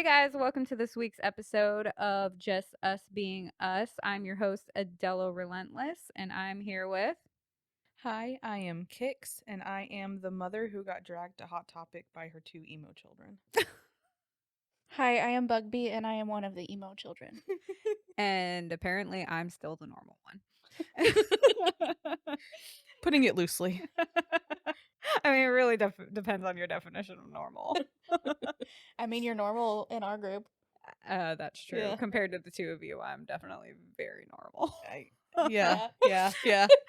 Hey guys, welcome to this week's episode of Just Us Being Us. I'm your host, Adella Relentless, and I'm here with. Hi, I am Kixx, and I am the mother who got dragged to Hot Topic by her two emo children. Hi, I am BugBee, and I am one of the emo children. And apparently, I'm still the normal one. Putting it loosely. I mean, it really depends on your definition of normal. I mean, you're normal in our group. That's true. Yeah. Compared to the two of you, I'm definitely very normal. Yeah.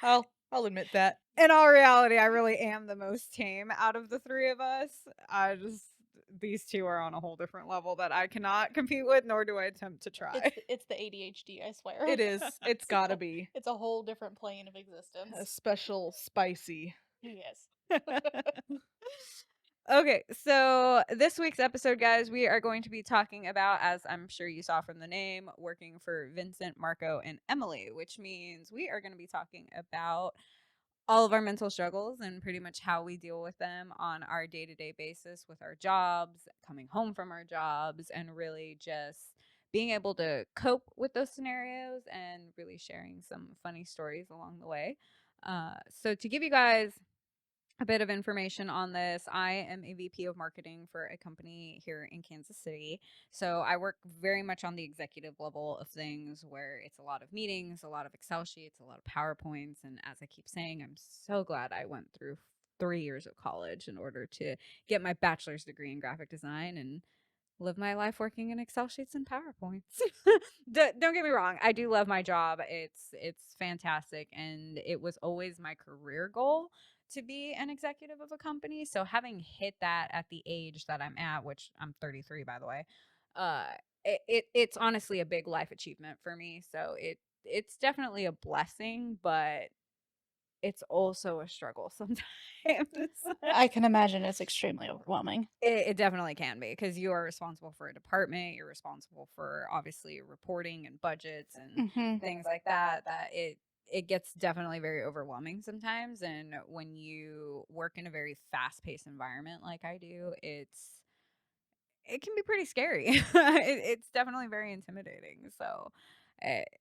I'll admit that. In all reality, I really am the most tame out of the three of us. These two are on a whole different level that I cannot compete with, nor do I attempt to try. It's the ADHD, I swear. It is. It's gotta be. It's a whole different plane of existence. A special spicy. Yes. Okay, so this week's episode, guys, we are going to be talking about, as I'm sure you saw from the name, working for Vincent, Marco, and Emily, which means we are going to be talking about all of our mental struggles and pretty much how we deal with them on our day-to-day basis with our jobs, coming home from our jobs, and really just being able to cope with those scenarios and really sharing some funny stories along the way. So to give you guys a bit of information on this, I am a VP of marketing for a company here in Kansas City. So I work very much on the executive level of things where it's a lot of meetings, a lot of Excel sheets, a lot of PowerPoints. And as I keep saying, I'm so glad I went through 3 years of college in order to get my bachelor's degree in graphic design and live my life working in Excel sheets and PowerPoints. Don't get me wrong, I do love my job. It's fantastic, and it was always my career goal to be an executive of a company. So having hit that at the age that I'm at, which I'm 33 by the way, uh it's honestly a big life achievement for me. So it's definitely a blessing, but it's also a struggle sometimes. I can imagine it's extremely overwhelming. It definitely can be because you are responsible for a department. You're responsible for obviously reporting and budgets and Mm-hmm. things like that. It gets definitely very overwhelming sometimes. And when you work in a very fast paced environment like I do, it can be pretty scary. It's definitely very intimidating. So,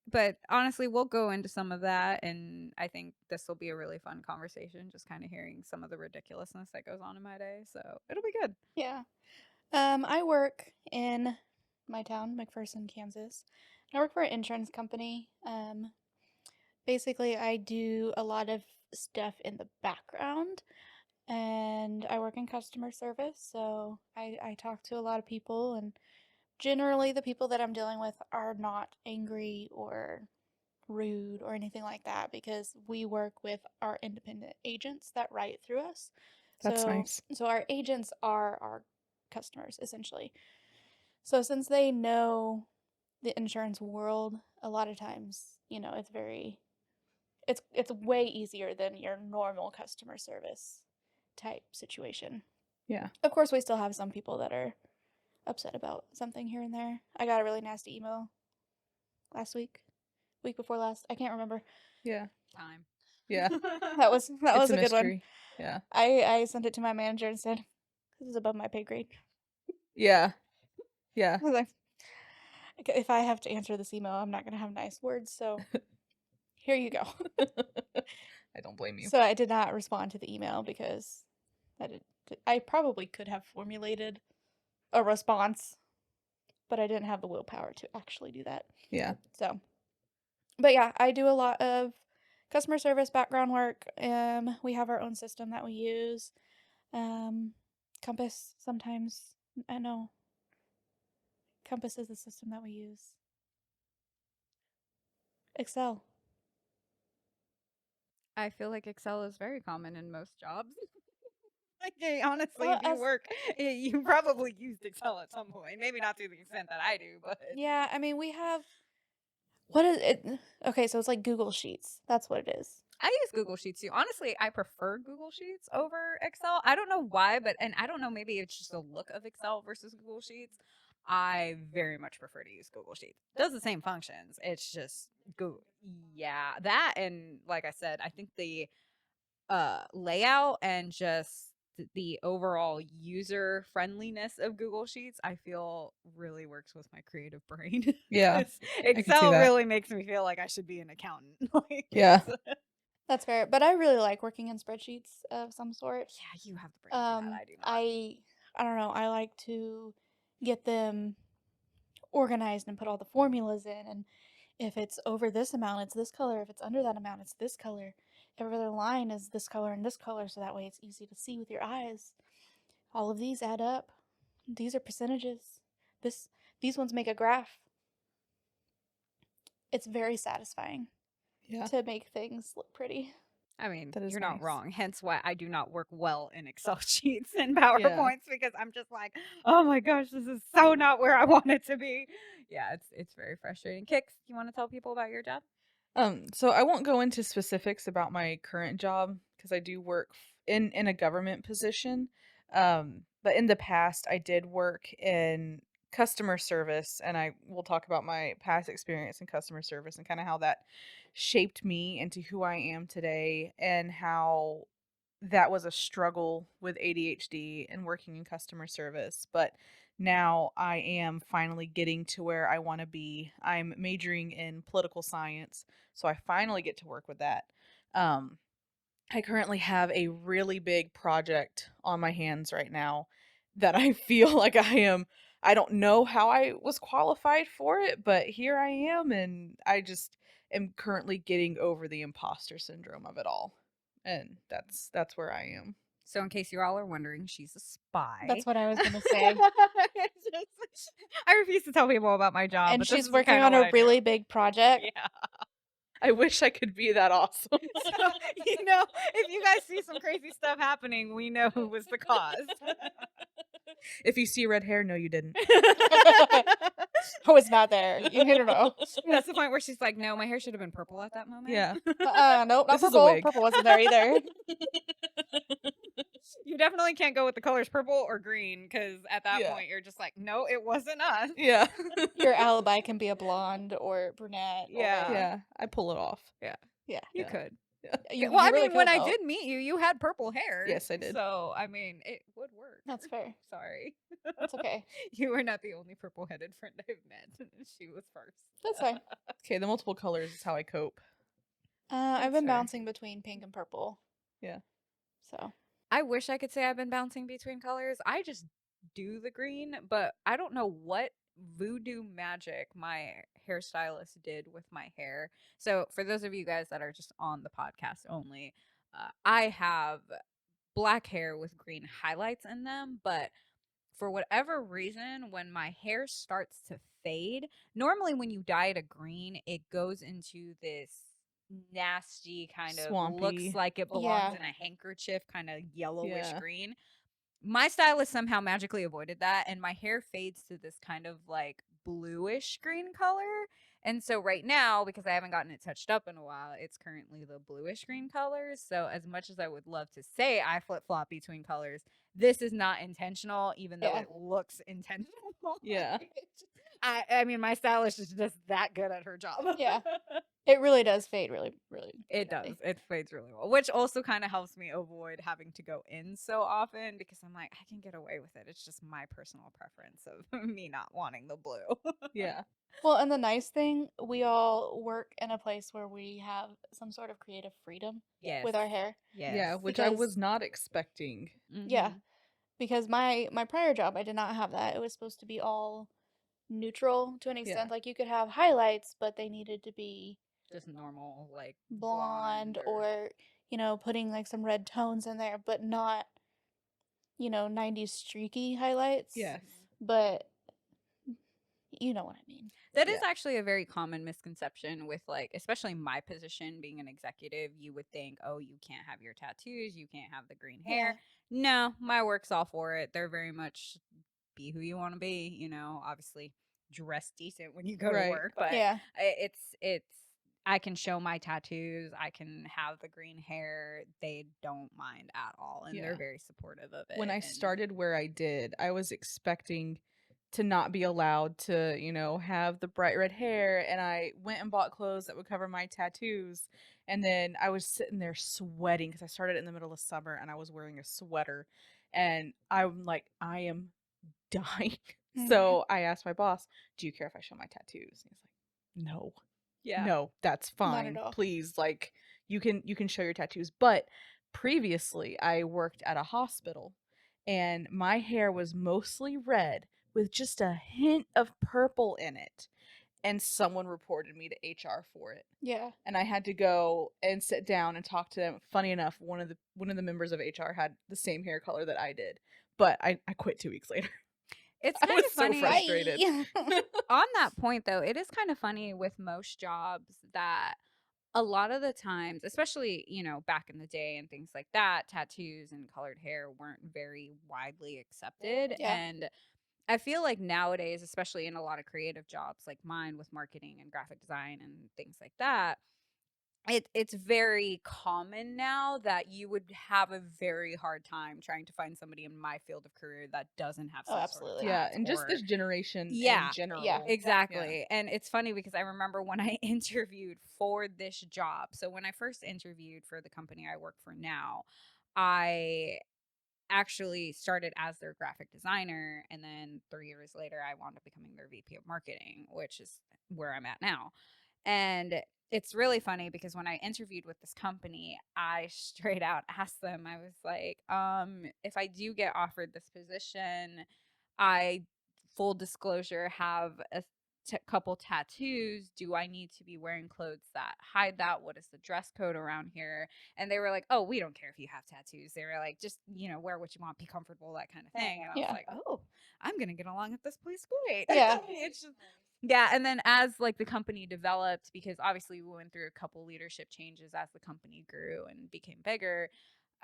but honestly, we'll go into some of that, and I think this will be a really fun conversation. Just kind of hearing some of the ridiculousness that goes on in my day. So it'll be good. Yeah. I work in my town, McPherson, Kansas. I work for an insurance company. Basically, I do a lot of stuff in the background, and I work in customer service, so I talk to a lot of people, and generally the people that I'm dealing with are not angry or rude or anything like that because we work with our independent agents that write through us. That's So nice. so our agents are our customers essentially. So since they know the insurance world, a lot of times, it's way easier than your normal customer service type situation. Yeah. Of course, we still have some people that are upset about something here and there. I got a really nasty email last week before last. I can't remember. Yeah. Time. Yeah. That was It's a a good one. mystery. Yeah. I sent it to my manager and said, "This is above my pay grade." Yeah. Yeah. I was like, "Okay, if I have to answer this email, I'm not gonna have nice words, so here you go." I don't blame you. So I did not respond to the email because I probably could have formulated a response, but I didn't have the willpower to actually do that. Yeah. So, but yeah, I do a lot of customer service background work. We have our own system that we use. Compass sometimes. I know. Compass is the system that we use. Excel. I feel like Excel is very common in most jobs. Like, honestly, Well, if you work, you probably used Excel at some point. Maybe not to the extent that I do, but yeah, I mean, we have. What is it? Okay, so it's like Google Sheets. That's what it is. I use Google Sheets too. Honestly, I prefer Google Sheets over Excel. I don't know why, and I don't know, maybe it's just the look of Excel versus Google Sheets. I very much prefer to use Google Sheets. Does the same functions. It's just Google. Yeah, that and like I said, I think the layout and just the overall user friendliness of Google Sheets, I feel really works with my creative brain. Yeah, 'Cause I could see Excel that. really makes me feel like I should be an accountant. Like, Yeah. That's fair. But I really like working in spreadsheets of some sort. yeah, you have the brain for that. I do not. I don't know. I like to get them organized and put all the formulas in. And if it's over this amount, it's this color. If it's under that amount, it's this color. Every other line is this color and this color, so that way it's easy to see with your eyes. All of these add up. These are percentages. This these ones make a graph. It's very satisfying Yeah. to make things look pretty. I mean, That is you're not nice. wrong. Hence why I do not work well in Excel sheets and Yeah. PowerPoints because I'm just like, oh my gosh, this is so not where I want it to be. Yeah, it's very frustrating. Kix, you want to tell people about your job? So I won't go into specifics about my current job because I do work in a government position. But in the past, I did work in customer service, and I will talk about my past experience in customer service and kind of how that shaped me into who I am today, and how that was a struggle with ADHD and working in customer service. But now I am finally getting to where I want to be. I'm majoring in political science, so I finally get to work with that. Um, I currently have a really big project on my hands right now that I feel like I don't know how I was qualified for it, but here I am, and I just am currently getting over the imposter syndrome of it all. And that's where I am. So, in case you all are wondering, she's a spy. That's what I was gonna say. I refuse to tell people about my job, And but this she's is working kind of on what a I really do. big project. Yeah. I wish I could be that awesome. So, if you guys see some crazy stuff happening, we know who was the cause. If you see red hair, no, you didn't. I was not there. You don't know. That's the point where she's like, "No, my hair should have been purple at that moment." Yeah. Nope, not This is a purple. wig. Purple wasn't there either. You definitely can't go with the colors purple or green because at that Yeah. point you're just like, "No, it wasn't us." Yeah. Your alibi can be a blonde or brunette. Yeah. Yeah. I pull it off. Yeah. You Yeah. could. Yeah. You, Well, you I really mean, when could, I though. did meet you, you had purple hair. Yes, I did. So, I mean, it would work. That's fair. Sorry. That's okay. You were not the only purple-headed friend I've met. She was first. That's fine. Okay, the multiple colors is how I cope. I've That's been fair. bouncing between pink and purple. Yeah. So I wish I could say I've been bouncing between colors. I just do the green, but I don't know what voodoo magic my hairstylist did with my hair. So, for those of you guys that are just on the podcast only, I have black hair with green highlights in them, but for whatever reason, when my hair starts to fade, normally when you dye it a green, it goes into this nasty kind of looks Swampy. like it belongs Yeah. in a handkerchief, kind of yellowish Yeah. green. My stylist somehow magically avoided that, and my hair fades to this kind of like bluish green color. And so right now, because I haven't gotten it touched up in a while, it's currently the bluish green colors. So as much as I would love to say I flip flop between colors, this is not intentional, even though Yeah. it looks intentional. Yeah. I mean, my stylist is just that good at her job. Yeah. It really does fade really, really. It badly. does. It fades really well, which also kind of helps me avoid having to go in so often because I'm like, I can get away with it. It's just my personal preference of me not wanting the blue. Yeah. Well, and the nice thing, we all work in a place where we have some sort of creative freedom Yes. with our hair. Yes. Yeah, which I was Because- not expecting. Yeah. Mhm. Because my prior job, I did not have that. It was supposed to be all neutral to an extent. Yeah. Like you could have highlights, but they needed to be Just normal, like blonde or, putting like some red tones in there, but not, 90s streaky highlights. Yes. But you know what I mean. That is Yeah. actually a very common misconception with like, especially my position being an executive. You would think, oh, you can't have your tattoos, you can't have the green hair. No, my work's all for it. They're very much be who you want to be. Obviously dress decent when you go to Right. work, but Yeah. it's. I can show my tattoos. I can have the green hair. They don't mind at all, and Yeah. they're very supportive of it. When I and- started where I did, I was expecting to not be allowed to, have the bright red hair, and I went and bought clothes that would cover my tattoos, and then I was sitting there sweating because I started in the middle of summer and I was wearing a sweater, and I'm like, I am dying. Mhm. So I asked my boss, "Do you care if I show my tattoos?" And he's like, "No. Yeah. No, that's Not at fine. all. Please, like you can show your tattoos." But previously, I worked at a hospital and my hair was mostly red with just a hint of purple in it, and someone reported me to HR for it. Yeah. And I had to go and sit down and talk to them. Funny enough, one of the members of HR had the same hair color that I did, but I quit 2 weeks later. It's I kind was of so funny. frustrated. Bye. On that point, though, it is kind of funny with most jobs that a lot of the times, especially, back in the day and things like that, tattoos and colored hair weren't very widely accepted. Yeah. And I feel like nowadays, especially in a lot of creative jobs like mine with marketing and graphic design and things like that, it's very common now that you would have a very hard time trying to find somebody in my field of career that doesn't have Oh, some sort of absolutely. Yeah, tat and just or this generation in yeah, Yeah. general. Yeah. exactly. And it's funny because I remember when I interviewed for this job. So when I first interviewed for the company I work for now, I actually started as their graphic designer, and then 3 years later I wound up becoming their VP of marketing, which is where I'm at now. And it's really funny because when I interviewed with this company, I straight out asked them, I was like, if I do get offered this position, I, full disclosure, have a couple tattoos. Do I need to be wearing clothes that hide that? What is the dress code around here? And they were like, oh, we don't care if you have tattoos. They were like, just, wear what you want, be comfortable, that kind of thing. And I was Yeah. like, oh, I'm going to get along at this place great. Yeah. It's just, yeah, and then as like the company developed, because obviously we went through a couple leadership changes as the company grew and became bigger,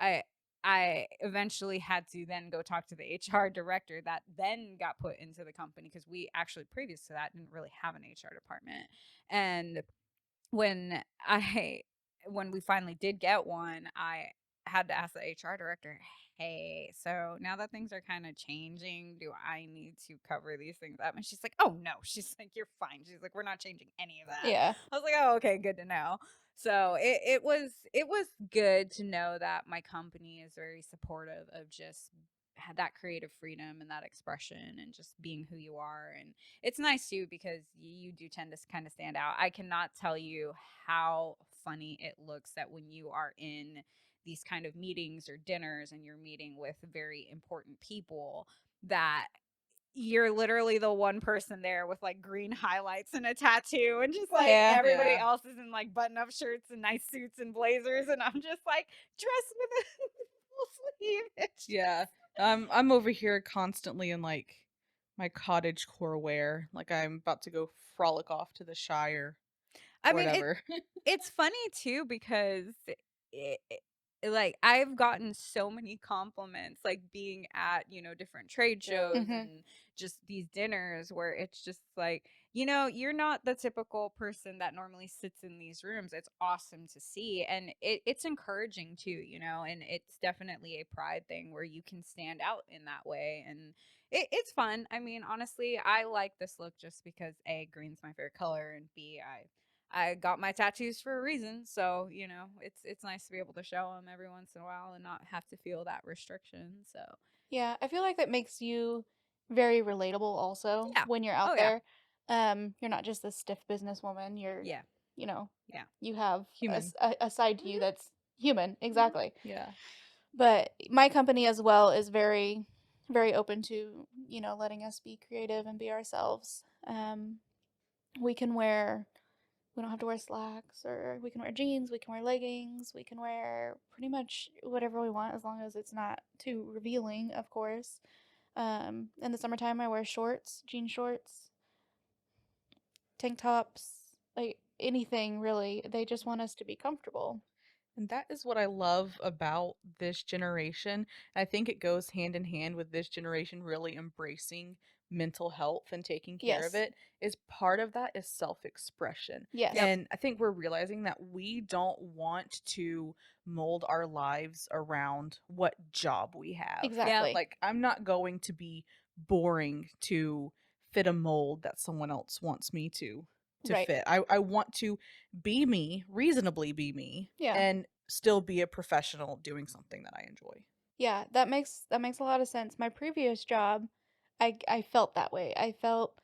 I I eventually had to then go talk to the HR director that then got put into the company because we actually previous to that didn't really have an HR department. And when I when we finally did get one, I had to ask the HR director, "Hey, so now that things are kind of changing, do I need to cover these things up?" And she's like, "Oh no." She's like, "You're fine." She's like, "We're not changing any of that." Yeah. I was like, "Oh, okay, good to know." So it was good to know that my company is very supportive of just had that creative freedom and that expression and just being who you are. And it's nice too because you do tend to kind of stand out. I cannot tell you how funny it looks that when you are in these kind of meetings or dinners and you're meeting with very important people, that you're literally the one person there with like green highlights and a tattoo, and just like Yeah. everybody Yeah. else is in like button up shirts and nice suits and blazers, and I'm just like dressed with a full sleeve. It's Yeah. I'm over here constantly in like my cottage core wear, like I'm about to go frolic off to the Shire I or mean, whatever. it's funny too because like I've gotten so many compliments like being at, different trade shows Mhm. and just these dinners where it's just like, you're not the typical person that normally sits in these rooms. It's awesome to see, and it's encouraging too, and it's definitely a pride thing where you can stand out in that way. And it's fun. I mean, honestly, I like this look just because A, green's my favorite color, and B, I got my tattoos for a reason, so it's nice to be able to show them every once in a while and not have to feel that restriction. So Yeah. I feel like that makes you very relatable also yeah, when you're oh out yeah, there. You're not just a stiff businesswoman. yeah, You know, yeah. you have Human. a side to you that's human. Exactly. Yeah. But my company as well is very, very open to, letting us be creative and be ourselves. We can wear, we don't have to wear slacks, or we can wear jeans, we can wear leggings, we can wear pretty much whatever we want as long as it's not too revealing, of course. In the summertime, I wear shorts, jean shorts, tank tops, like anything really. They just want us to be comfortable. And that is what I love about this generation. I think it goes hand in hand with this generation really embracing mental health and taking care of Yes. it. Is part of that is self-expression. Yep. Yes. And I think we're realizing that we don't want to mold our lives around what job we have. Yep. Exactly. Like I'm not going to be boring to fit a mold that someone else wants me to Right. fit. I want to be me, reasonably be me, Yeah. and still be a professional doing something that I enjoy. Yeah, that makes a lot of sense. My previous job, I felt that way. I felt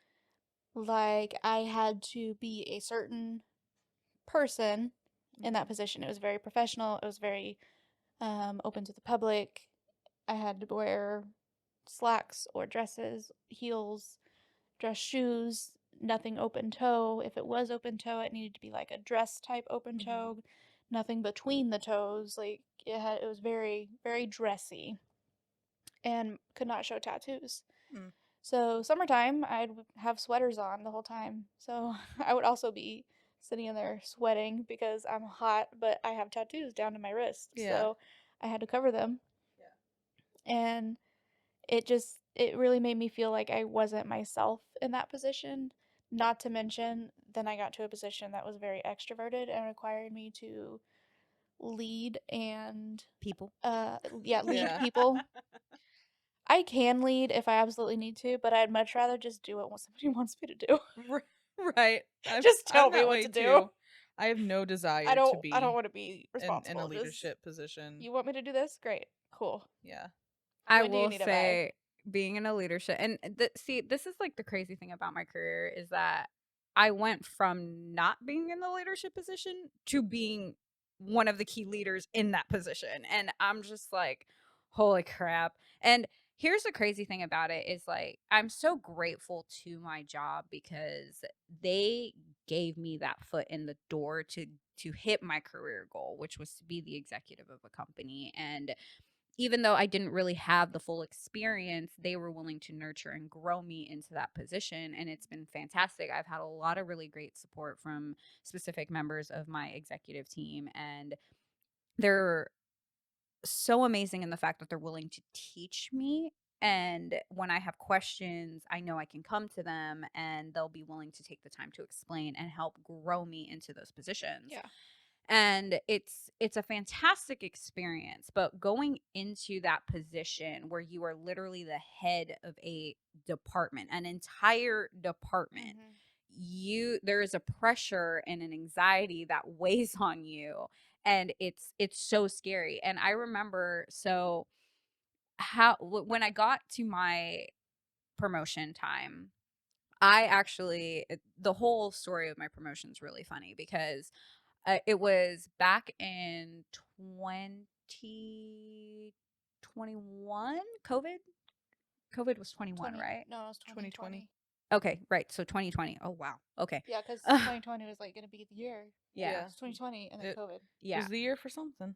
like I had to be a certain person in that position. It was very professional. It was very open to the public. I had to wear slacks or dresses, heels, dress shoes, nothing open toe. If it was open toe, it needed to be like a dress type open Mhm. toe, nothing between the toes. Like it was very very dressy and could not show tattoos. Mm. So summertime, I'd have sweaters on the whole time. So I would also be sitting in there sweating because I'm hot, but I have tattoos down to my wrist. Yeah. So I had to cover them. Yeah. And it really made me feel like I wasn't myself in that position. Not to mention, then I got to a position that was very extroverted and required me to lead and People. yeah, lead Yeah. people. I can lead if I absolutely need to, but I'd much rather just do it when somebody wants me to do. Right. I'm Just tell I'm me that what way to do. too. I have no I desire to don't I don't be want to be in a responsible. Just leadership position. you want me to do this? Great. Cool. Yeah. I When do you will need it by? say being in a leadership and see, this is like the crazy thing about my career is that I went from not being in the leadership position to being one of the key leaders in that position. And I'm just like, holy crap. And here's the crazy thing about it is like I'm so grateful to my job because they gave me that foot in the door to hit my career goal, which was to be the executive of a company. And even though I didn't really have the full experience, they were willing to nurture and grow me into that position. And it's been fantastic. I've had a lot of really great support from specific members of my executive team. And they're so amazing in the fact that they're willing to teach me. And when I have questions, I know I can come to them and they'll be willing to take the time to explain and help grow me into those positions. Yeah. And it's a fantastic experience, but going into that position where you are literally the head of a department, an entire department, Mhm. there is a pressure and an anxiety that weighs on you, and it's so scary. And I remember, so when I got to my promotion time, I actually the whole story of my promotion is really funny because it was back in 2021. COVID was 21, 20 right? no, it was 2020. 2020. Okay, right. So 2020. Oh wow. Okay. Yeah, cuz 2020 was like going to be the year. Yeah. Yeah. It's 2020 and then It COVID. Yeah. was the year for something.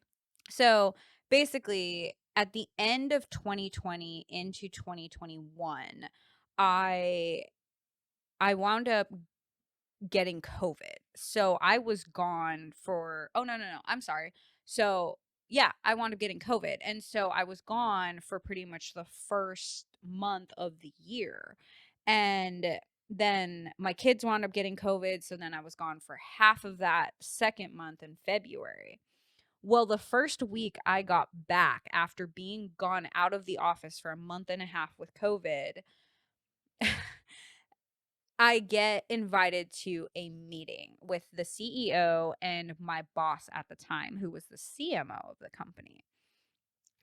So basically, at the end of 2020 into 2021, I I wound up getting COVID. So I was gone for, oh, no. I'm sorry. So yeah, I wound up getting COVID. And so I was gone for pretty much the first month of the year. And then my kids wound up getting COVID. So then I was gone for half of that second month in February. Well, the first week I got back after being gone out of the office for a month and a half with COVID, I get invited to a meeting with the CEO and my boss at the time, who was the CMO of the company.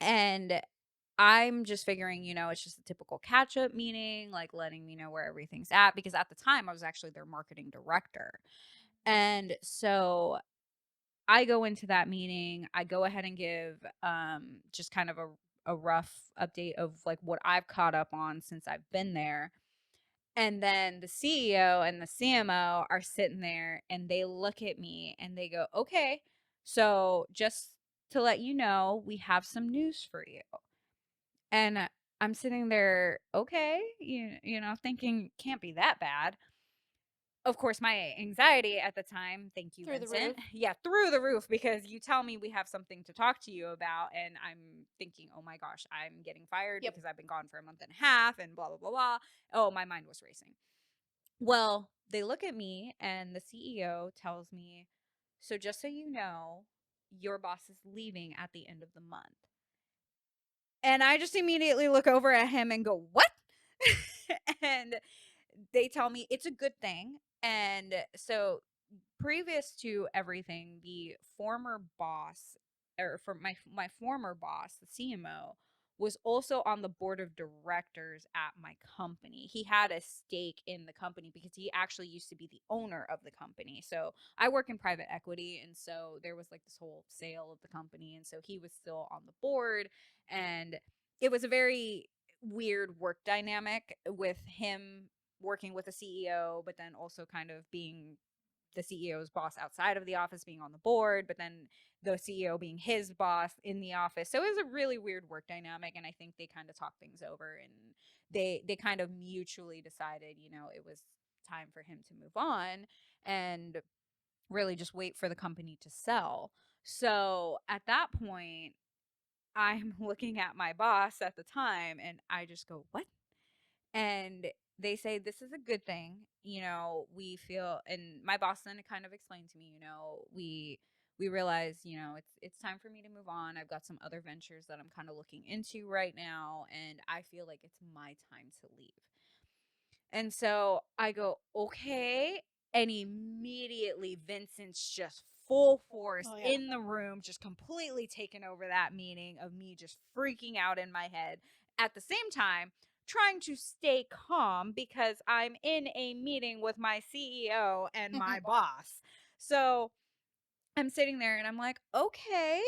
And I'm just figuring, it's just a typical catch up meeting, like letting me know where everything's at. Because at the time, I was actually their marketing director. And so I go into that meeting. I go ahead and give just kind of a rough update of like what I've caught up on since I've been there. And then the CEO and the CMO are sitting there and they look at me and they go, okay, so just to let you know, we have some news for you. And I'm sitting there, okay, thinking can't be that bad. Of course, my anxiety at the time, thank you, Through the Vincent. roof. Yeah, through the roof because you tell me we have something to talk to you about. And I'm thinking, oh my gosh, I'm getting fired Yep. because I've been gone for a month and a half and blah, blah, blah, blah. Oh, my mind was racing. Well, they look at me and the CEO tells me, so just so you know, your boss is leaving at the end of the month. And I just immediately look over at him and go, what? And they tell me it's a good thing. And so previous to everything, the former boss, or for my former boss, the CMO, was also on the board of directors at my company. He had a stake in the company because he actually used to be the owner of the company. So I work in private equity, and so there was like this whole sale of the company, and so he was still on the board, and it was a very weird work dynamic with him working with a CEO, but then also kind of being the CEO's boss outside of the office, being on the board, but then the CEO being his boss in the office. So it was a really weird work dynamic, and I think they kind of talked things over, and they kind of mutually decided, it was time for him to move on and really just wait for the company to sell. So at that point, I'm looking at my boss at the time and I just go, "What?" And they say this is a good thing. We feel, and my boss then kind of explained to me, we realize, it's time for me to move on. I've got some other ventures that I'm kind of looking into right now, and I feel like it's my time to leave. And so I go, okay. And immediately Vincent's just full force Oh yeah. in the room, just completely taken over that meeting, of me just freaking out in my head. At the same time, trying to stay calm because I'm in a meeting with my CEO and my boss. So I'm sitting there and I'm like, okay,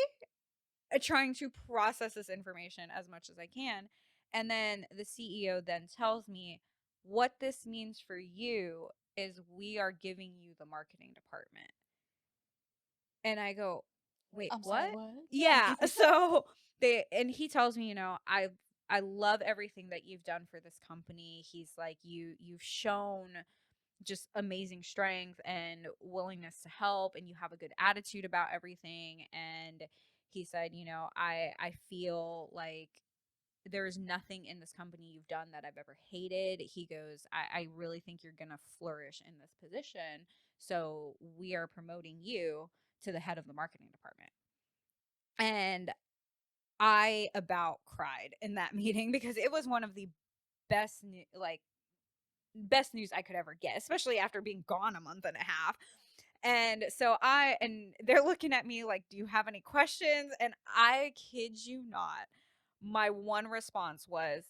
trying to process this information as much as I can. And then the CEO then tells me, what this means for you is we are giving you the marketing department. And I go, wait, I'm sorry, what? what? Yeah. So and he tells me, I love everything that you've done for this company. He's like, you've shown just amazing strength and willingness to help, and you have a good attitude about everything. And he said, I feel like there's nothing in this company you've done that I've ever hated. He goes, I really think you're gonna flourish in this position, so we are promoting you to the head of the marketing department. And I about cried in that meeting because it was one of the best best news I could ever get, especially after being gone a month and a half. And they're looking at me like, do you have any questions? And I kid you not, my one response was,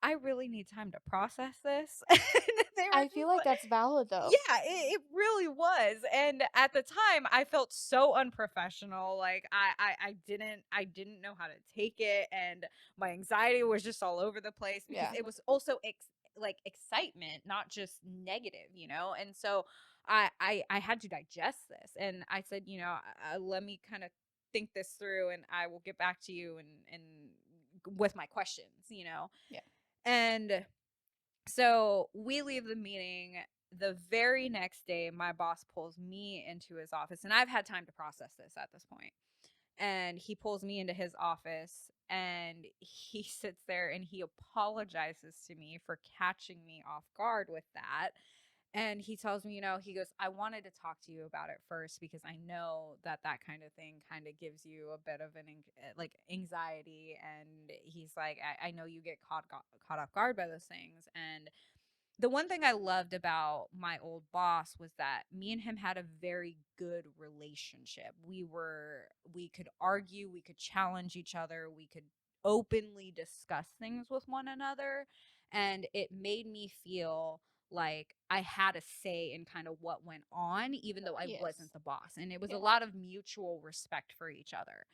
I really need time to process this. And they were I just feel like like, that's valid though. yeah, it really was. And at the time I felt so unprofessional. Like I didn't know how to take it. And my anxiety was just all over the place because Yeah. it was also like excitement, not just negative. And so I had to digest this. And I said, let me kind of think this through, and I will get back to you and with my questions. Yeah. And so we leave the meeting. The very next day, my boss pulls me into his office, and I've had time to process this at this point. And he pulls me into his office, and he sits there and he apologizes to me for catching me off guard with that. And he tells me, he goes, I wanted to talk to you about it first because I know that that kind of thing kind of gives you a bit of like anxiety. And he's like, I know you get caught off guard by those things. And the one thing I loved about my old boss was that me and him had a very good relationship. We could argue, we could challenge each other, we could openly discuss things with one another, and it made me feel like I had a say in kind of what went on, even though I Yes. wasn't the boss. And it was a Yeah. lot of mutual respect for each other.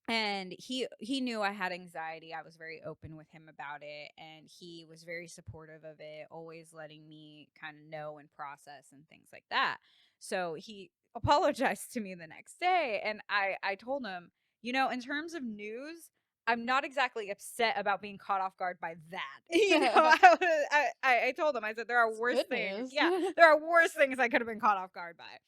And he knew I had anxiety. I was very open with him about it, and he was very supportive of it, always letting me kind of know and process and things like that. So he apologized to me the next day, and I told him, in terms of news, I'm not exactly upset about being caught off guard by that. I told him, I said, there are It's worse good things. news. Yeah, there are worse things I could have been caught off guard by.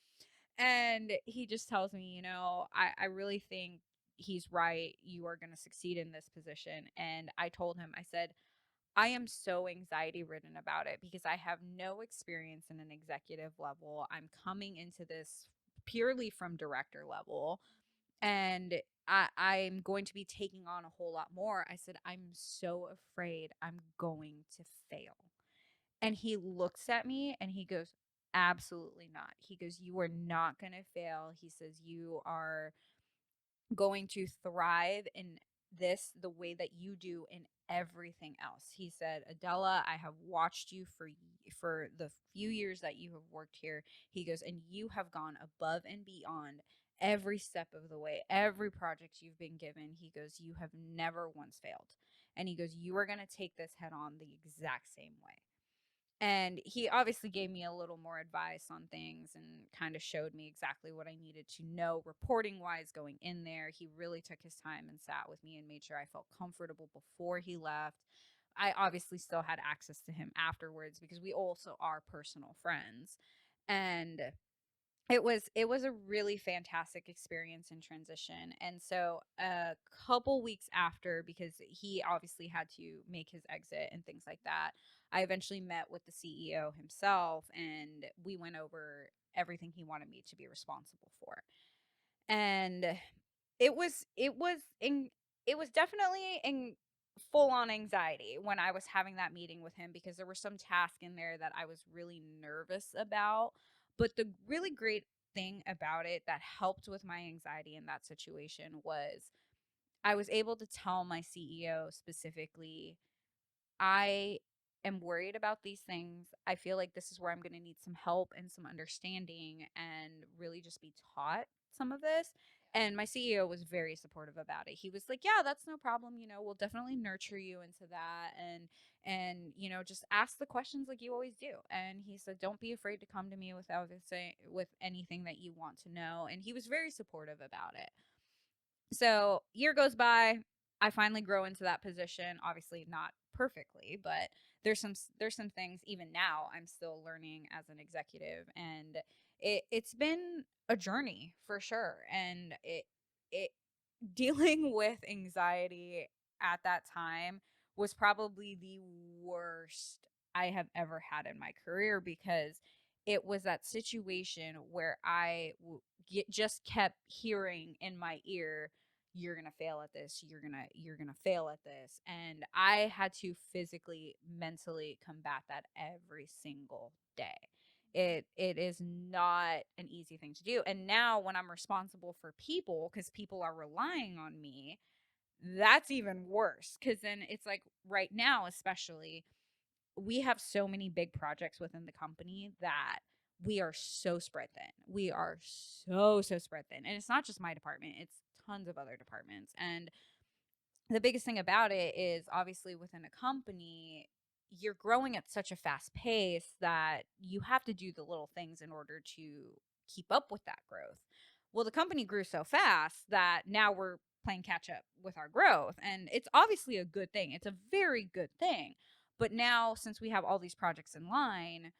And he just tells me, I really think he's right. You are going to succeed in this position. And I told him, I said, I am so anxiety ridden about it because I have no experience in an executive level. I'm coming into this purely from director level. and I'm going to be taking on a whole lot more. I said, I'm so afraid I'm going to fail. And he looks at me and he goes, absolutely not. He goes, you are not going to fail. He says, you are going to thrive in this the way that you do in everything else. He said, Adella, I have watched you for the few years that you have worked here. He goes, and you have gone above and beyond every step of the way, every project you've been given. He goes, you have never once failed. And he goes, you are going to take this head on the exact same way. And he obviously gave me a little more advice on things and kind of showed me exactly what I needed to know reporting wise going in there. He really took his time and sat with me and made sure I felt comfortable before he left. I obviously still had access to him afterwards because we also are personal friends. And it was a really fantastic experience in transition. And so a couple weeks after, because he obviously had to make his exit and things like that, I eventually met with the CEO himself and we went over everything he wanted me to be responsible for. And it was definitely in full on anxiety when I was having that meeting with him because there were some tasks in there that I was really nervous about. But the really great thing about it that helped with my anxiety in that situation was I was able to tell my CEO specifically, I am worried about these things. I feel like this is where I'm going to need some help and some understanding and really just be taught some of this. And my CEO was very supportive about it. He was like, "Yeah, that's no problem, we'll definitely nurture you into that and just ask the questions like you always do." And he said, "Don't be afraid to come to me with anything that you want to know." And he was very supportive about it. So year goes by. I finally grow into that position. Obviously, not perfectly, but there's some things even now I'm still learning as an executive, and it's been a journey for sure. And it dealing with anxiety at that time was probably the worst I have ever had in my career because it was that situation where just kept hearing in my ear, you're going to fail at this, you're going to fail at this, and I had to physically mentally combat that every single day. It is not an easy thing to do. And now when I'm responsible for people, because people are relying on me, that's even worse. Because then it's like right now, especially, we have so many big projects within the company that we are so spread thin. We are so spread thin. And it's not just my department, it's tons of other departments. And the biggest thing about it is obviously within a company, you're growing at such a fast pace that you have to do the little things in order to keep up with that growth. Well, the company grew so fast that now we're playing catch up with our growth. And it's obviously a good thing. It's a very good thing. But now, since we have all these projects in line,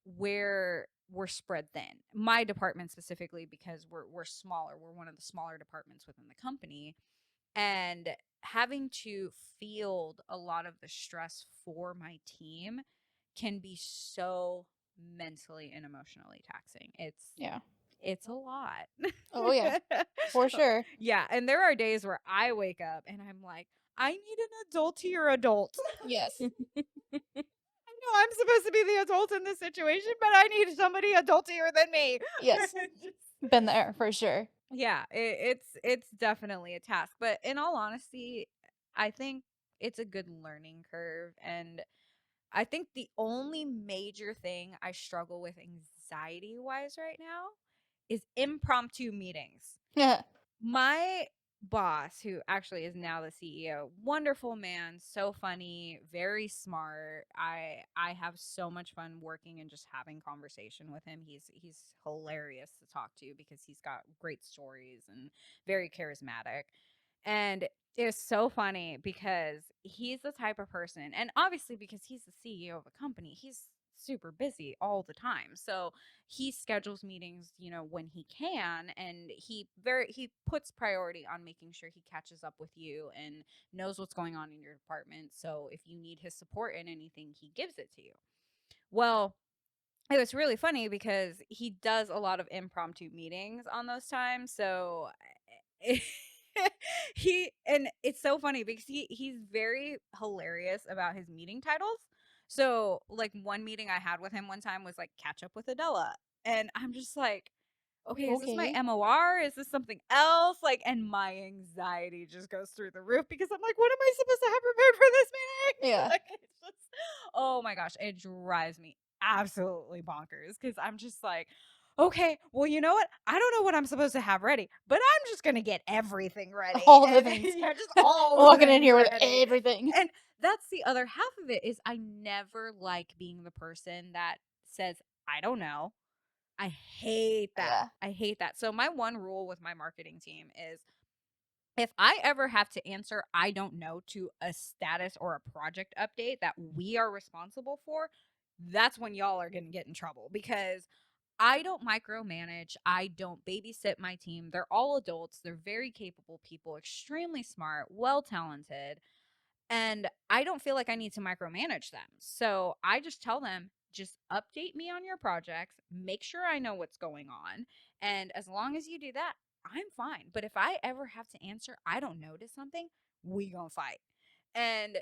we're spread thin. My department specifically, because we're smaller. We're one of the smaller departments within the company, and having to field a lot of the stress for my team can be so mentally and emotionally taxing. Yeah. It's a lot. Oh yeah, for sure. Yeah, and there are days where I wake up and I'm like, I need an adultier adult. Yes. I know I'm supposed to be the adult in this situation, but I need somebody adultier than me. Yes. Been there for sure. Yeah, it's definitely a task, but in all honesty, I think it's a good learning curve. And I think the only major thing I struggle with anxiety wise right now is impromptu meetings. Yeah. My boss, who actually is now the CEO, wonderful man, so funny, very smart. I have so much fun working and just having conversation with him. He's hilarious to talk to because he's got great stories and very charismatic. And it's so funny because he's the type of person, and obviously because he's the CEO of a company, he's super busy all the time. So he schedules meetings, when he can, and he puts priority on making sure he catches up with you and knows what's going on in your department. So if you need his support in anything, he gives it to you. Well, it was really funny because he does a lot of impromptu meetings on those times. So and it's so funny because he's very hilarious about his meeting titles. So, like, one meeting I had with him one time was like catch up with Adella. And I'm just like, okay, is this my Okay. MOR? Is this something else? Like, and my anxiety just goes through the roof because I'm like, what am I supposed to have prepared for this meeting? Yeah. Like, it's just, oh my gosh, it drives me absolutely bonkers because I'm just like, okay, well, you know what? I don't know what I'm supposed to have ready, but I'm just gonna get everything ready. All the And things. yeah, just all the Walking in things here with ready. everything. And that's the other half of it is I never like being the person that says, I don't know. I hate that. Yeah. I hate that. So my one rule with my marketing team is if I ever have to answer I don't know to a status or a project update that we are responsible for, that's when y'all are going to get in trouble because I don't micromanage. I don't babysit my team. They're all adults. They're very capable people, extremely smart, well talented. And I don't feel like I need to micromanage them. So I just tell them, just update me on your projects, make sure I know what's going on. And as long as you do that, I'm fine. But if I ever have to answer, I don't know to something, we gonna fight. And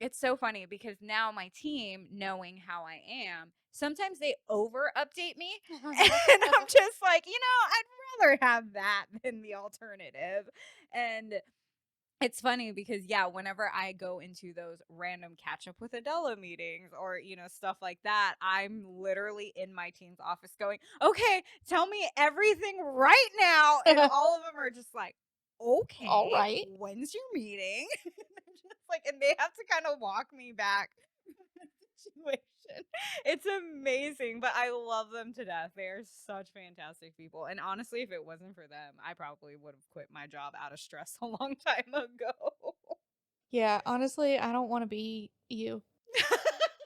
it's so funny because now my team, knowing how I am, sometimes they over update me. And I'm just like, I'd rather have that than the alternative. And it's funny because whenever I go into those random catch up with Adela meetings or stuff like that, I'm literally in my team's office going, "Okay, tell me everything right now," and all of them are just like, All "Okay, right. when's your meeting?" Just like, and they have to kind of walk me back the situation. It's amazing, but I love them to death. They are such fantastic people. And honestly, if it wasn't for them, I probably would have quit my job out of stress a long time ago. Yeah, honestly, I don't want to be you.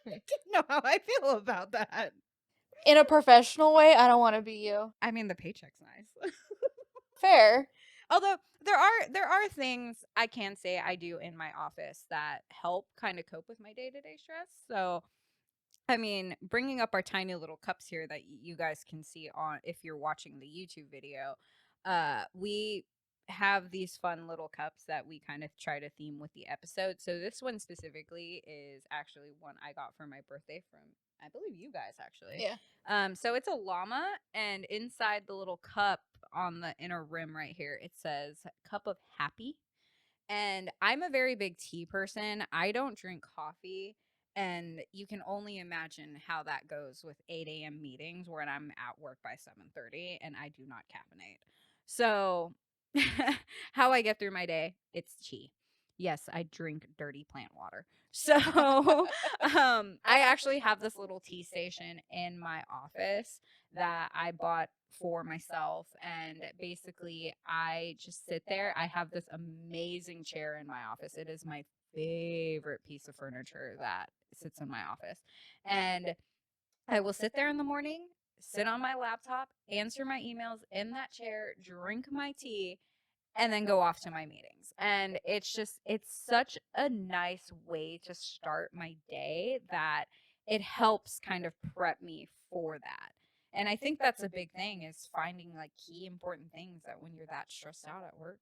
I don't know how I feel about that. In a professional way, I don't want to be you. I mean, the paycheck's nice. Fair. Although there are things I can say I do in my office that help kind of cope with my day-to-day stress. So I mean, bringing up our tiny little cups here that you guys can see on if you're watching the YouTube video, we have these fun little cups that we kind of try to theme with the episode. So this one specifically is actually one I got for my birthday from I believe you guys actually. Yeah. So it's a llama, and inside the little cup on the inner rim right here, it says "Cup of Happy." And I'm a very big tea person. I don't drink coffee. And you can only imagine how that goes with 8 a.m. meetings where I'm at work by 7:30 and I do not caffeinate. So how I get through my day, it's tea. Yes, I drink dirty plant water. So I actually have this little tea station in my office that I bought for myself, and basically I just sit there. I have this amazing chair in my office. It is my favorite piece of furniture that sits in my office. And I will sit there in the morning, sit on my laptop, answer my emails in that chair, drink my tea, and then go off to my meetings. And it's such a nice way to start my day that it helps kind of prep me for that. And I think that's a big thing is finding like key important things that when you're that stressed out at work,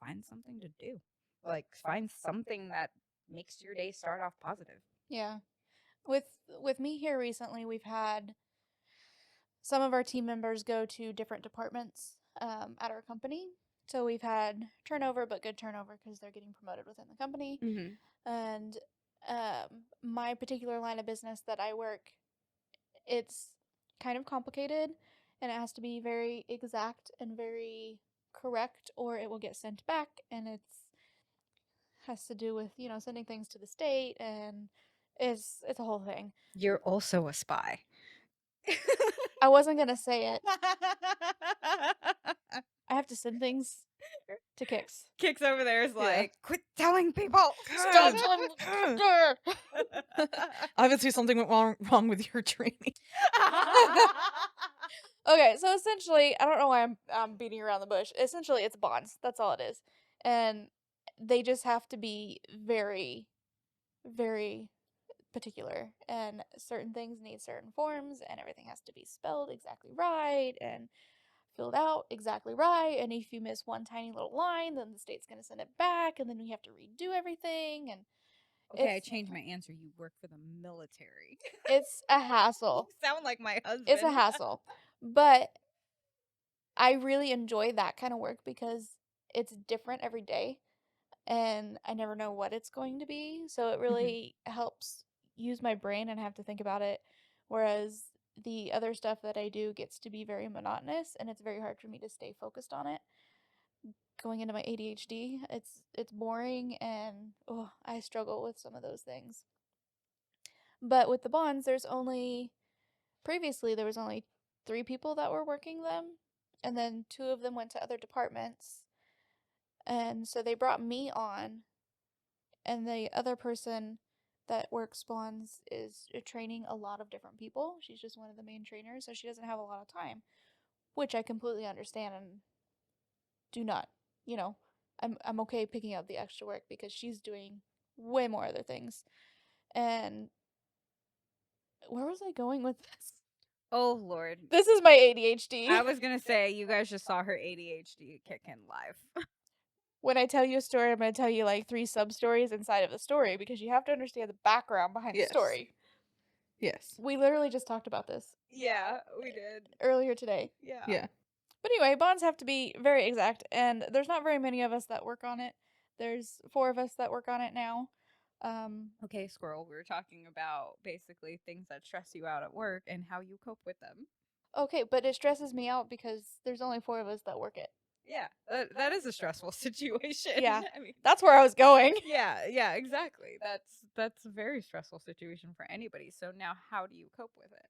find something to do. Like find something that makes your day start off positive. Yeah. With with me here recently, we've had some of our team members go to different departments at our company. So we've had turnover, but good turnover because they're getting promoted within the company. Mm-hmm. And my particular line of business that I work, it's kind of complicated and it has to be very exact and very correct or it will get sent back, and it's has to do with, sending things to the state, and it's a whole thing. You're also a spy. I wasn't going to say it. I have to send things to Kixx. Kicks over there is Yeah. like, quit telling people. Stop telling Obviously, something went wrong with your training. Okay, so essentially, I don't know why I'm beating around the bush. Essentially, it's bonds. That's all it is. And they just have to be very, very particular. And certain things need certain forms, and everything has to be spelled exactly right. And filled out exactly right. And if you miss one tiny little line, then the state's going to send it back, and then we have to redo everything. And Okay, I it's changed my answer. You work for the military. it's a You hassle. sound like my It's a husband. hassle. But I really enjoy that kind of work because it's different every day and I never know what it's going to be. So it Mhm. really helps use my brain and have to think about it. Whereas the other stuff that I do gets to be very monotonous and it's very hard for me to stay focused on it. Going into my ADHD, it's boring and oh, I struggle with some of those things. But with the bonds, there's only previously there was only 3 people that were working them and then 2 of them went to other departments. And so they brought me on and the other person that works spawns is training a lot of different people. She's just one of the main trainers, so she doesn't have a lot of time, which I completely understand and do not, you know, I'm okay picking up the extra work because she's doing way more other things. And where was I going with this? Oh Lord. This is my ADHD. I was gonna say you guys just saw her ADHD kick in live. When I tell you a story, I'm going to tell you like 3 sub stories inside of the story because you have to understand the background behind the Yes. story. Yes. We literally just talked about this Yeah, we did. earlier today. Yeah. Yeah. But anyway, bonds have to be very exact, and there's not very many of us that work on it. There's 4 of us that work on it now. Okay, Squirrel, we were talking about basically things that stress you out at work and how you cope with them. Okay, but it stresses me out because there's only 4 of us that work it. Yeah, that is a stressful situation. Yeah. I mean, That's where I was going. yeah, exactly. That's a very stressful situation for anybody. So now, how do you cope with it?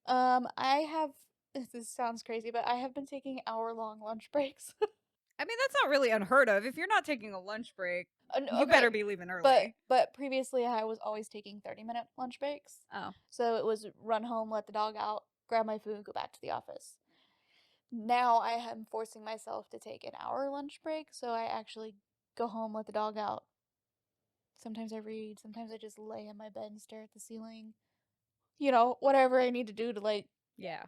I have this sounds crazy, but I have been taking hour-long lunch breaks. I mean, that's not really unheard of. If you're not taking a lunch break, No, you better okay. be leaving early. But previously I was always taking 30-minute lunch breaks. Oh, So it was run home, let the dog out, grab my food, go back to the office. Now I am forcing myself to take an hour lunch break, so I actually go home, let the dog out. Sometimes I read, sometimes I just lay in my bed and stare at the ceiling. You know, whatever I need to do to like yeah.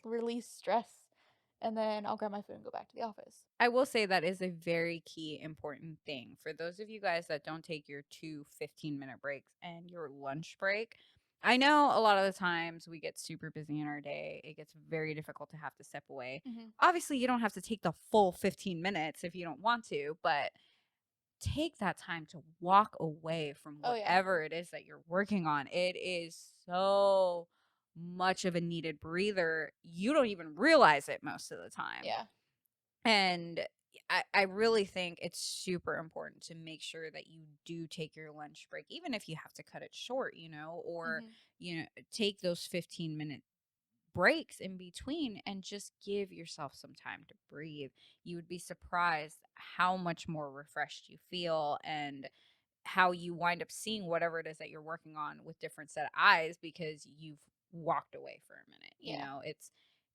release stress. And then I'll grab my food and go back to the office. I will say that is a very key important thing for those of you guys that don't take your 2 15-minute breaks and your lunch break. I know a lot of the times we get super busy in our day. It gets very difficult to have to step away. Mm-hmm. Obviously, you don't have to take the full 15 minutes if you don't want to, but take that time to walk away from Oh, yeah. whatever it is that you're working on. It is so much of a needed breather. You don't even realize it most of the time. Yeah. And I really think it's super important to make sure that you do take your lunch break, even if you have to cut it short, or, take those 15-minute breaks in between and just give yourself some time to breathe. You would be surprised how much more refreshed you feel and how you wind up seeing whatever it is that you're working on with different set of eyes because you've walked away for a minute. Yeah.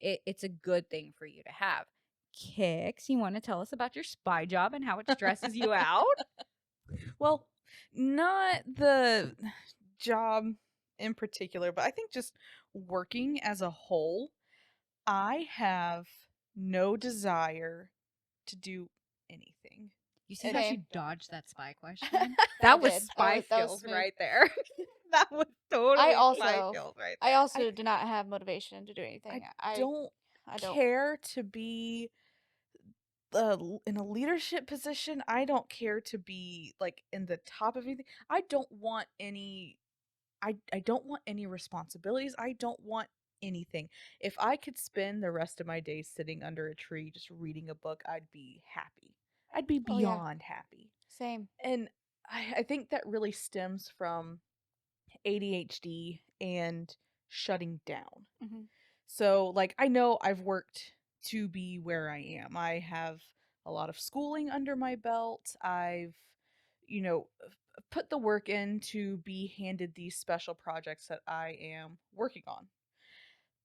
It's a good thing for you to have. Kix, you want to tell us about your spy job and how it stresses you out? Well, not the job in particular, but I think just working as a whole, I have no desire to do anything. You see how Okay. she dodged that spy question? I That was did. spy That was skills smooth. right there. That was totally spy also- skills right I there. also do not have motivation to do anything. I don't I don't care to be in a leadership position. I don't care to be like in the top of anything. I don't want any I don't want any responsibilities. I don't want anything. If I could spend the rest of my days sitting under a tree just reading a book, I'd be happy. I'd be Oh, yeah. beyond happy. Same. And I think that really stems from ADHD and shutting down. Mm-hmm. So, like, I know I've worked to be where I am. I have a lot of schooling under my belt. I've, put the work in to be handed these special projects that I am working on.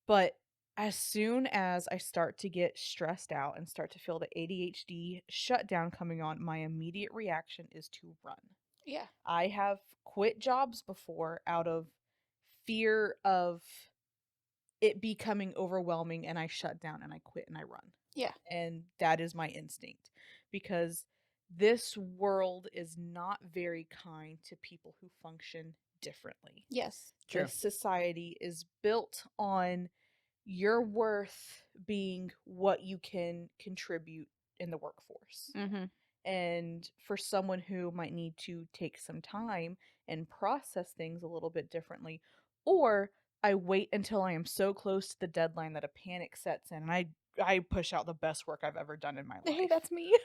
But as soon as I start to get stressed out and start to feel the ADHD shutdown coming on, my immediate reaction is to run. Yeah. I have quit jobs before out of fear of it becoming overwhelming and I shut down and I quit and I run. Yeah. And that is my instinct because this world is not very kind to people who function differently. Yes. True. This society is built on your worth being what you can contribute in the workforce. Mhm. And for someone who might need to take some time and process things a little bit differently, or I wait until I am so close to the deadline that a panic sets in and I push out the best work I've ever done in my Hey, life. that's me.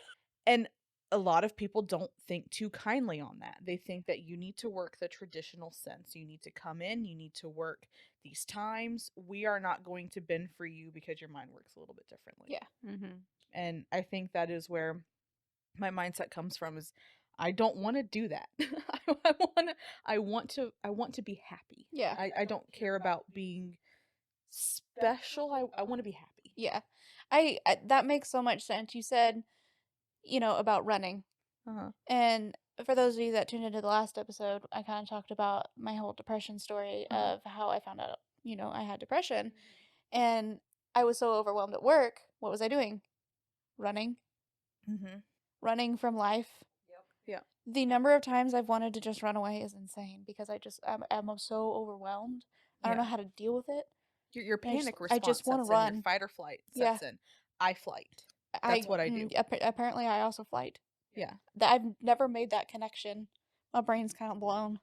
And a lot of people don't think too kindly on that. They think that you need to work the traditional sense. You need to come in, you need to work these times. We are not going to bend for you because your mind works a little bit differently. Yeah. Mhm. And I think that is where my mindset comes from is I don't want to do that. I want to be happy. Yeah. I don't care about being special. I want to be happy. Yeah. I that makes so much sense. You said, about running. Uh-huh. And for those of you that tuned into the last episode, I kind of talked about my whole depression story Uh-huh. of how I found out, I had depression. And I was so overwhelmed at work. What was I doing? Running. Mhm. Running from life. Yeah. The number of times I've wanted to just run away is insane because I'm so overwhelmed. I don't know Yeah. how to deal with it. Your And panic I just response want to sets in, your run. fight or flight Yeah. sets in. I flight. That's I what I do. apparently I also flight. Yeah. I've never made that connection. My brain's kind of blown.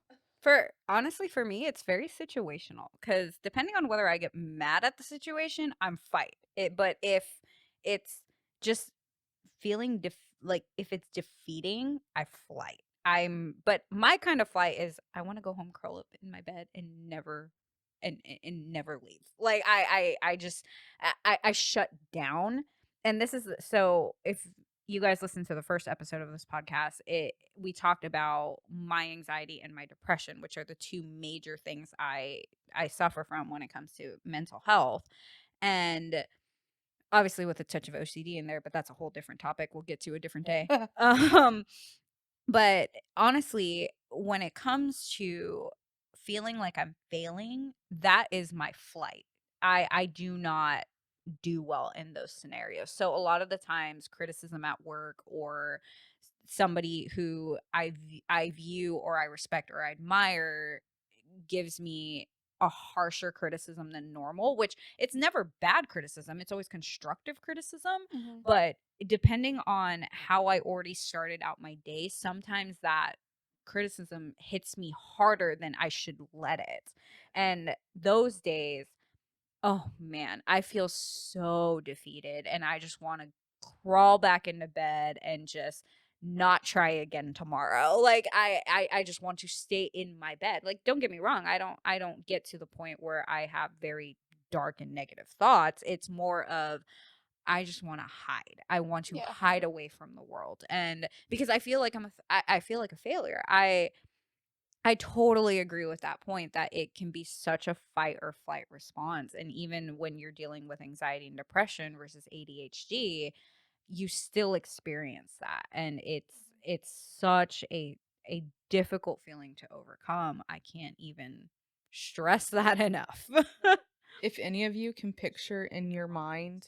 Honestly, for me, it's very situational because depending on whether I get mad at the situation, I'm fight it. But if it's just feeling like if it's defeating, I flight. But my kind of flight is I want to go home, curl up in my bed, and never leave. Like I just I shut down. And this is so if you guys listen to the first episode of this podcast, we talked about my anxiety and my depression, which are the two major things I suffer from when it comes to mental health. And obviously with a touch of OCD in there, but that's a whole different topic we'll get to a different day. Um but honestly, when it comes to feeling like I'm failing, that is my flight. I do not do well in those scenarios. So a lot of the times criticism at work or somebody who I view or I respect or I admire gives me a harsher criticism than normal, which it's never bad criticism. It's always constructive criticism. Mhm. But depending on how I already started out my day, sometimes that criticism hits me harder than I should let it. And those days, oh man, I feel so defeated and I just want to crawl back into bed and just not try again tomorrow. Like I just want to stay in my bed. Like don't get me wrong, I don't get to the point where I have very dark and negative thoughts. It's more of I just want to hide. I want to Yeah. hide away from the world. And because I feel like I feel like a failure. I totally agree with that point that it can be such a fight or flight response. And even when you're dealing with anxiety and depression versus ADHD, you still experience that. And it's such a difficult feeling to overcome. I can't even stress that enough. If any of you can picture in your mind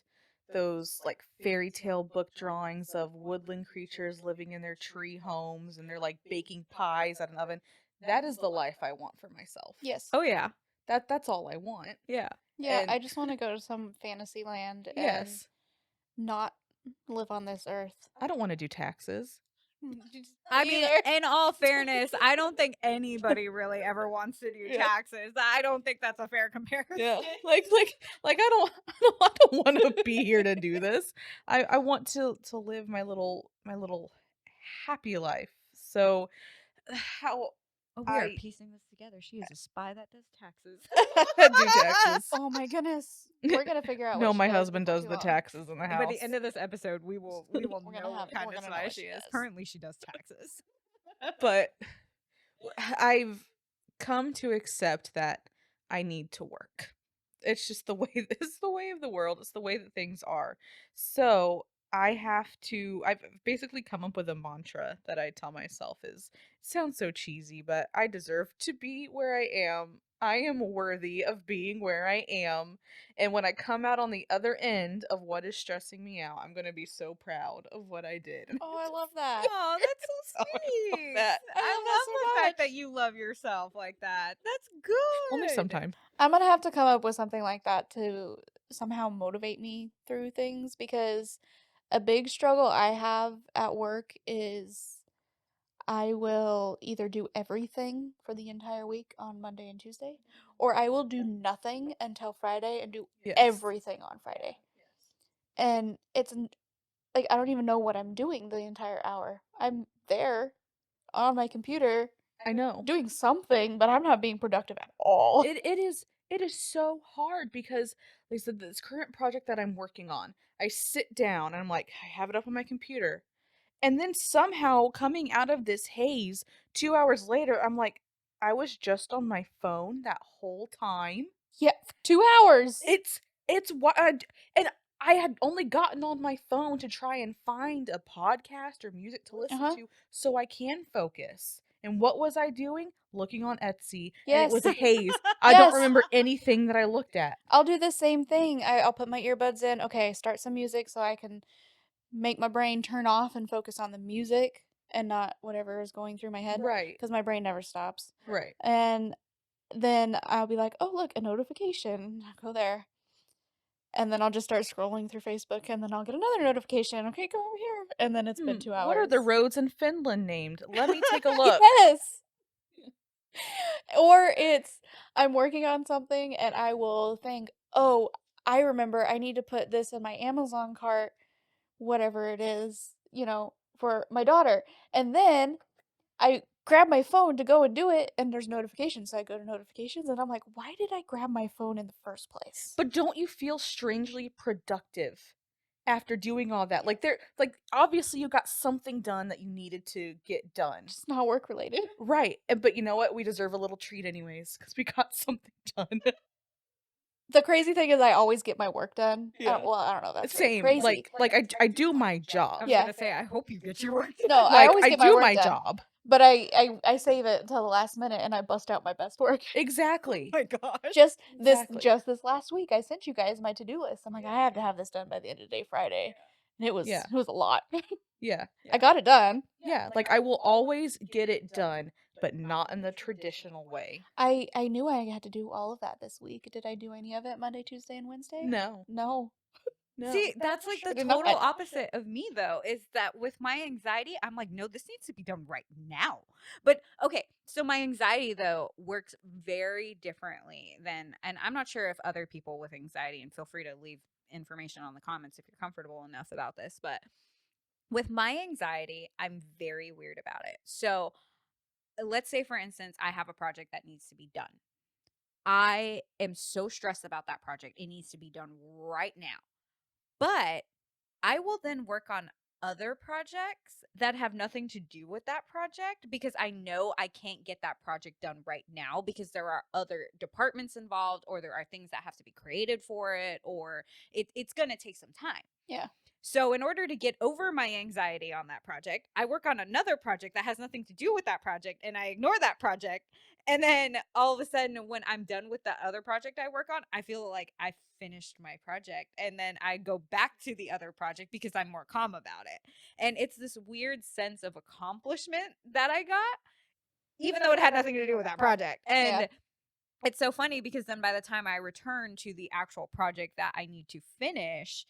those like fairy tale book drawings of woodland creatures living in their tree homes and they're like baking pies at an oven, that is the life I want for myself. Yes. Oh yeah. That's all I want. Yeah. Yeah, And I just want to go to some fantasy land and yes, not live on this earth. I don't want to do taxes. I Me mean, either. in all fairness, I don't think anybody really ever wants to do Yeah. taxes. I don't think that's a fair comparison. Yeah, like I don't want to be here to do this. I want to live my little happy life. So how Oh, we are I piecing this together. She is a spy that does taxes. do taxes. Oh my goodness. We're gonna figure out No, what she my does husband before does too the long. taxes in the By house. the end of this episode, we will We're know what kind we're of gonna know spy what she she is. does. Currently, she does taxes. But I've come to accept that I need to work. It's just the way it's the way of the world. It's the way that things are. So I've basically come up with a mantra that I tell myself is it sounds so cheesy, but I deserve to be where I am I am worthy of being where I am. And when I come out on the other end of what is stressing me out, I'm going to be so proud of what I did. And Oh, I I just love that. Oh, feel that's so proud of sweet. that. I I love that love the so fact that much. you love yourself like that. That's Only good. sometime. I'm gonna have to come up with something like that to somehow motivate me through things because a big struggle I have at work is I will either do everything for the entire week on Monday and Tuesday, or I will do nothing until Friday and do Yes. everything on Friday. And like I don't even know what I'm doing the entire hour. I'm there on my computer I know. doing something, but I'm not being productive at all. It is so hard because like I said, this current project that I'm working on, I sit down and I'm like, I have it up on my computer. And then somehow coming out of this haze 2 hours later, I'm like, I was just on my phone that whole time. Yeah, for 2 hours. It's what and I had only gotten on my phone to try and find a podcast or music to listen Uh-huh. to so I can focus. And what was I doing? Looking on Etsy, and it was Yes. a haze. I don't Yes. remember anything that I looked at. I'll do the same thing. I'll put my earbuds in. Okay, start some music so I can make my brain turn off and focus on the music and not whatever is going through my head Right. because my brain never stops. Right. And then I'll be like, oh, look, a notification. I'll go there. And then I'll just start scrolling through Facebook and then I'll get another notification. Okay, go over here. And then it's been 2 What are hours. the roads in Finland named? Let me take a look. Yes. Or it's I'm working on something and I will think, "Oh, I remember I need to put this in my Amazon cart, whatever it is, for my daughter." And then I grab my phone to go and do it and there's notifications. So I go to notifications and I'm like, "Why did I grab my phone in the first place?" But don't you feel strangely productive after doing all that? Like obviously you got something done that you needed to get done. Just not work related. Right. But you know what? We deserve a little treat anyways cuz we got something done. The crazy thing is I always get my work done. Yeah. I don't know if that's very Same. crazy. I do my I job. was Yeah. gonna say, I hope you get your work No, done. I Like always I get my do work my done. job. But I save it until the last minute and I bust out my best work. Exactly. Oh my gosh. Exactly. Just this last week I sent you guys my to-do list. I'm like, I have to have this done by the end of the day Friday. And Yeah. it was a lot. Yeah. I got it done. Yeah, like I will always get it done, but not in the traditional way. I knew I had to do all of that this week. Did I do any of it Monday, Tuesday, and Wednesday? No. No. No. See, that's like I the did total not. opposite of me though, is that with my anxiety, I'm like, no, this needs to be done right now. But okay, so my anxiety though works very differently than, and I'm not sure if other people with anxiety, and feel free to leave information on the comments if you're comfortable enough about this, but with my anxiety, I'm very weird about it. So let's say, for instance, I have a project that needs to be done. I am so stressed about that project. It needs to be done right now. But I will then work on other projects that have nothing to do with that project because I know I can't get that project done right now because there are other departments involved or there are things that have to be created for it or it's going to take some time. Yeah. So, in order to get over my anxiety on that project, I work on another project that has nothing to do with that project and I ignore that project. And then all of a sudden, when I'm done with the other project I work on, I feel like I finished my project. And then I go back to the other project because I'm more calm about it. And it's this weird sense of accomplishment that I got, even though it had nothing to do with that project. Yeah. And it's so funny because then by the time I return to the actual project that I need to finish,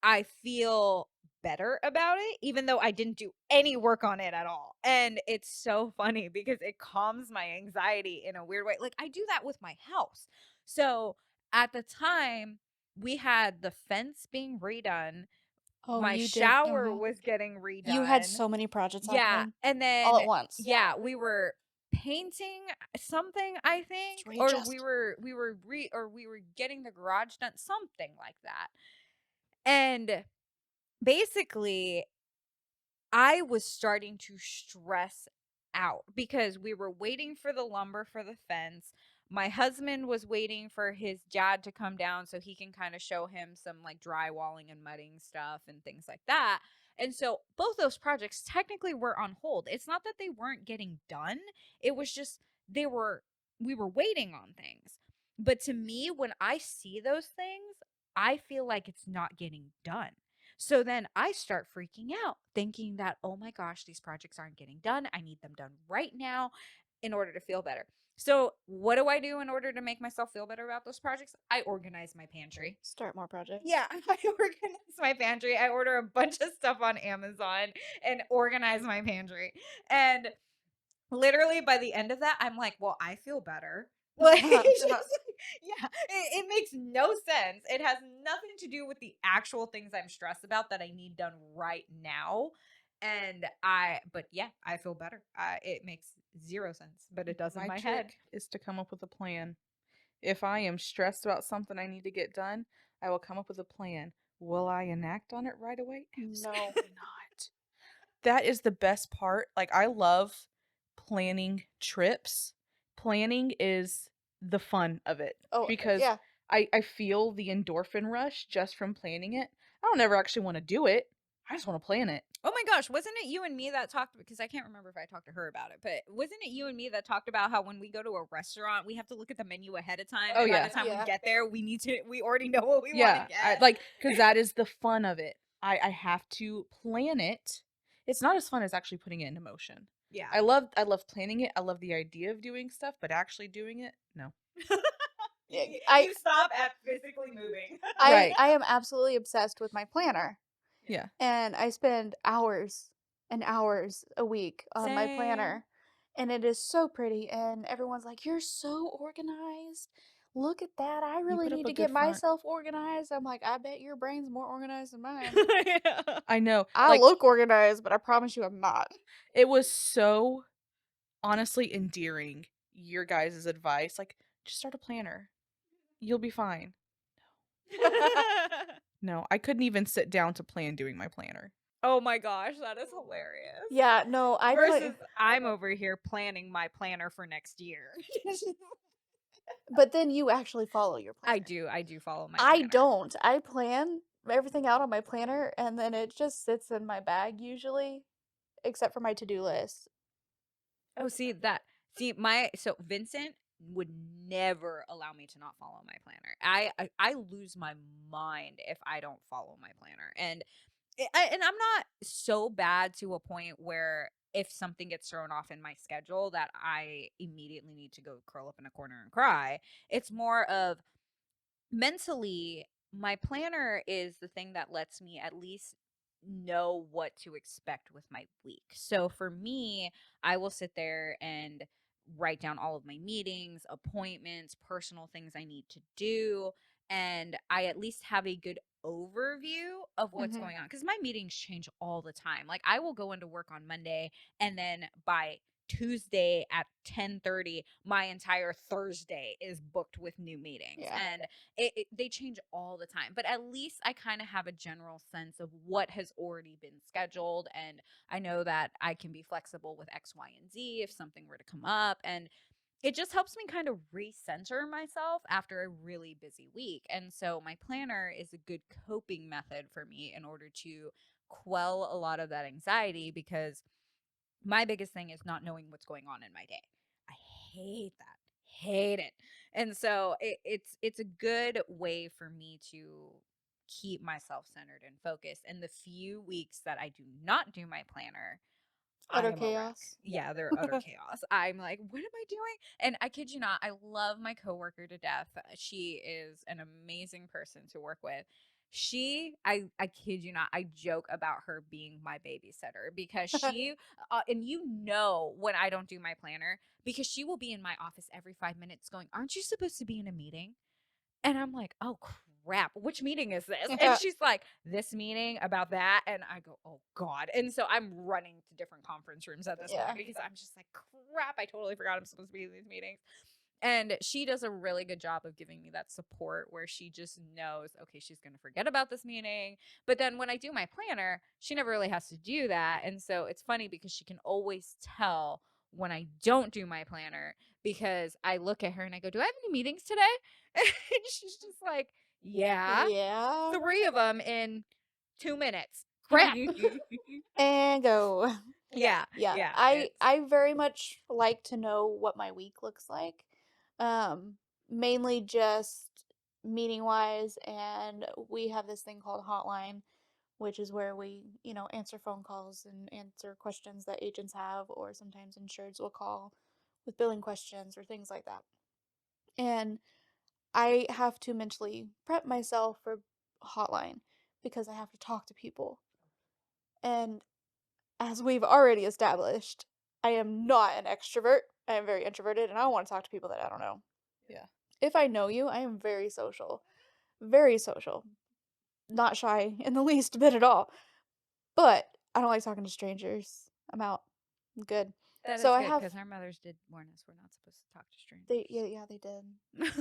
I feel better about it, even though I didn't do any work on it at all. And it's so funny because it calms my anxiety in a weird way. Like, I do that with my house. So at the time, we had the fence being redone, Oh, my you did. shower was getting You had redone. so many projects Yeah. happening And all then, at once. yeah, we were painting something, I think, or readjust. we were getting the garage done, something like that. And basically, I was starting to stress out because we were waiting for the lumber for the fence. My husband was waiting for his dad to come down so he can kind of show him some like drywalling and mudding stuff and things like that. And so both those projects technically were on hold. It's not that they weren't getting done, it was just they were we were waiting on things. But to me, when I see those things, I feel like it's not getting done. So then I start freaking out, thinking that, oh my gosh, these projects aren't getting done. I need them done right now in order to feel better. So, what do I do in order to make myself feel better about those projects? I organize my pantry. Start more projects. Yeah, I organize my pantry. I order a bunch of stuff on Amazon and organize my pantry. And literally by the end of that, I'm like, well, I feel better. Like, just like, yeah, it makes no sense. It has nothing to do with the actual things I'm stressed about that I need done right now. But yeah, I feel better. It makes zero sense, but it does in My my head. trick is to come up with a plan. If I am stressed about something I need to get done, I will come up with a plan. Will I enact on it right away? No. Absolutely not. That is the best part. Like, I love planning trips. Planning is the fun of it Oh, because yeah. I feel the endorphin rush just from planning it. I don't ever actually want to do it. I just want to plan it. Oh my gosh, wasn't it you and me that talked, because I can't remember if I talked to her about it, but wasn't it you and me that talked about how when we go to a restaurant, we have to look at the menu ahead of time, Oh, and by yeah. the time we Yeah. get there, we already know what we want Yeah, to get. because that is the fun of it. I have to plan it. It's not as fun as actually putting it into motion. Yeah. I love planning it. I love the idea of doing stuff, but actually doing it, no. Yeah, You stop at physically moving. Right. I am absolutely obsessed with my planner. Yeah. And I spend hours and hours a week on my Same. planner. And it is so pretty. And everyone's like, "You're so organized. Look at that. I really put up need a to good get front." myself organized." I'm like, "I bet your brain's more organized than mine." Yeah. I know. I Like, look organized, but I promise you I'm not. it was so honestly endearing, your guys' advice. Like, just start a planner. You'll be fine. No, I couldn't even sit down to plan doing my planner. Oh my gosh, that is hilarious. Yeah, no, I Versus I'm over here planning my planner for next year. but then you actually follow your planner. I do follow my I planner. don't. I plan everything out on my planner and then it just sits in my bag usually, except for my to-do list. Oh, so Vincent would never allow me to not follow my planner. I lose my mind if I don't follow my planner. And I'm not so bad to a point where if something gets thrown off in my schedule that I immediately need to go curl up in a corner and cry. It's more of mentally, my planner is the thing that lets me at least know what to expect with my week. So for me, I will sit there and write down all of my meetings, appointments, personal things I need to do, and I at least have a good overview of what's Mhm. going on, because my meetings change all the time. Like, I will go into work on Monday, and then by Tuesday at 10:30, my entire Thursday is booked with new meetings. Yeah. And they change all the time, but at least I kind of have a general sense of what has already been scheduled, and I know that I can be flexible with X, Y, and Z if something were to come up, and it just helps me kind of recenter myself after a really busy week. And so my planner is a good coping method for me in order to quell a lot of that anxiety, because my biggest thing is not knowing what's going on in my day. I hate that. Hate it. And so it's a good way for me to keep myself centered and focused. And the few weeks that I do not do my planner, I Utter am a wreck. chaos. Yeah, they're utter chaos. I'm like, what am I doing? And I kid you not, I love my coworker to death. She is an amazing person to work with. I kid you not, I joke about her being my babysitter, because and you know when I don't do my planner, because she will be in my office every 5 minutes going, aren't you supposed to be in a meeting? And I'm like, "Oh, crap. Which meeting is this?" And she's like, "This meeting about that." And I go, "Oh, God." And so I'm running to different conference rooms at this Yeah. point, because I'm just like, crap, I totally forgot I'm supposed to be in these meetings. And she does a really good job of giving me that support, where she just knows, okay, she's going to forget about this meeting. But then when I do my planner, she never really has to do that. And so it's funny, because she can always tell when I don't do my planner, because I look at her and I go, "Do I have any meetings today?" And she's just like, "Yeah, Yeah. 3 of them in 2 minutes. Crap." And go. Yeah. Yeah. Yeah. I very much like to know what my week looks like. Mainly just meeting wise, and we have this thing called hotline, which is where we, answer phone calls and answer questions that agents have, or sometimes insureds will call with billing questions or things like that. And I have to mentally prep myself for hotline because I have to talk to people. And as we've already established, I am not an extrovert. I am very introverted and I don't want to talk to people that I don't know. Yeah. If I know you, I am very social. Very social. Not shy in the least bit at all. But I don't like talking to strangers. I'm out. I'm good. That So is I good have because our mothers did warn us we're not supposed to talk to they strangers. yeah, they did.